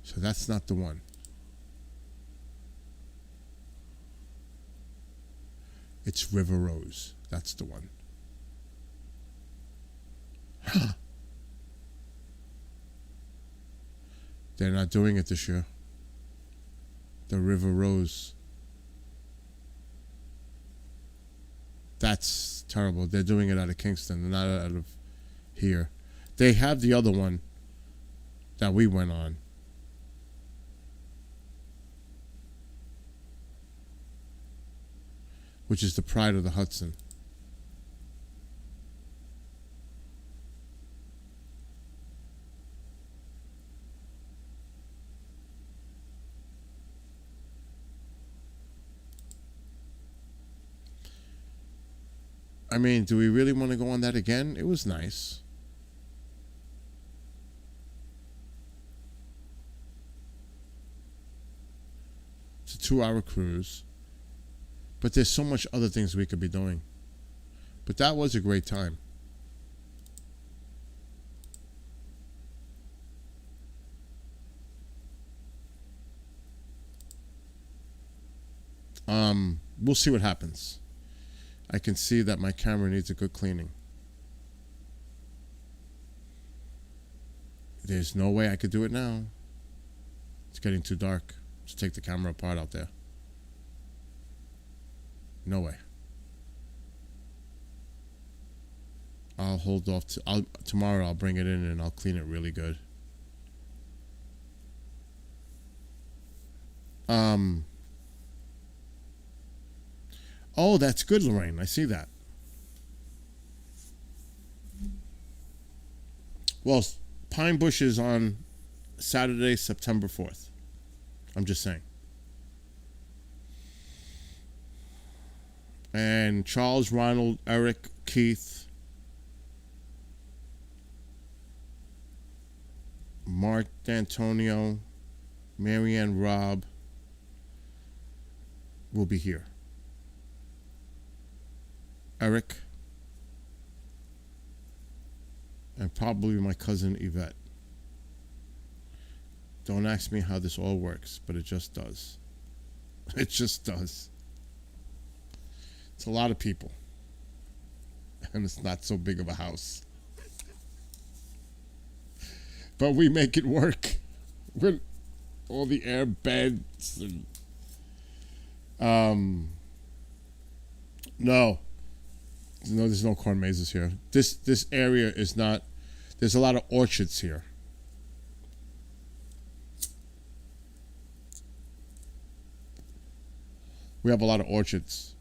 So that's not the one. It's River Rose. That's the one. They're not doing it this year. The River Rose. That's terrible. They're doing it out of Kingston, not out of here. They have the other one that we went on. Which is the Pride of the Hudson. I mean, do we really want to go on that again? It was nice. It's a 2-hour cruise. But there's so much other things we could be doing. But that was a great time. We'll see what happens. I can see that my camera needs a good cleaning. There's no way I could do it now. It's getting too dark to take the camera apart out there. No way. I'll hold off tomorrow I'll bring it in and I'll clean it really good. Oh, that's good, Lorraine. I see that. Well, Pine Bush is on Saturday, September 4th. I'm just saying. And Charles, Ronald, Eric, Keith, Mark D'Antonio, Marianne, Rob will be here. Eric, and probably my cousin Yvette. Don't ask me how this all works, but it just does. It just does. It's a lot of people. And it's not so big of a house. But we make it work. With all the air beds and no, there's no corn mazes here. This area is not. There's a lot of orchards here. We have a lot of orchards.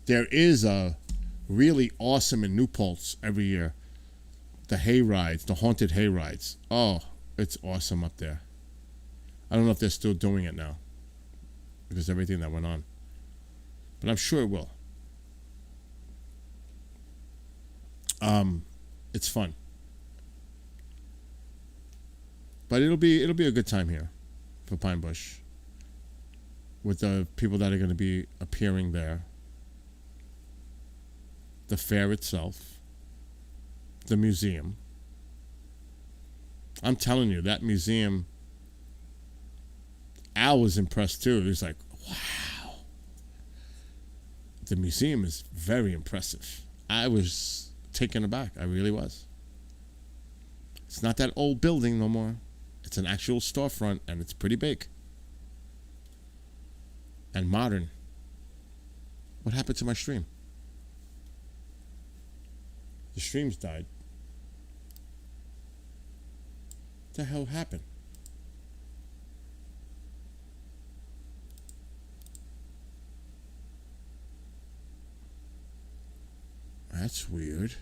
There is a really awesome in New Paltz every year. The hay rides, the haunted hay rides. Oh, it's awesome up there. I don't know if they're still doing it now because of everything that went on, but I'm sure it will. It's fun, but it'll be a good time here for Pine Bush. with the people that are going to be appearing there, the fair itself, the museum. I'm telling you, that museum, Al was impressed too. He was like, wow. The museum is very impressive. I was taken aback. I really was. It's not that old building no more. It's an actual storefront, and it's pretty big. And modern. What happened to my stream? The streams died. What the hell happened? That's weird.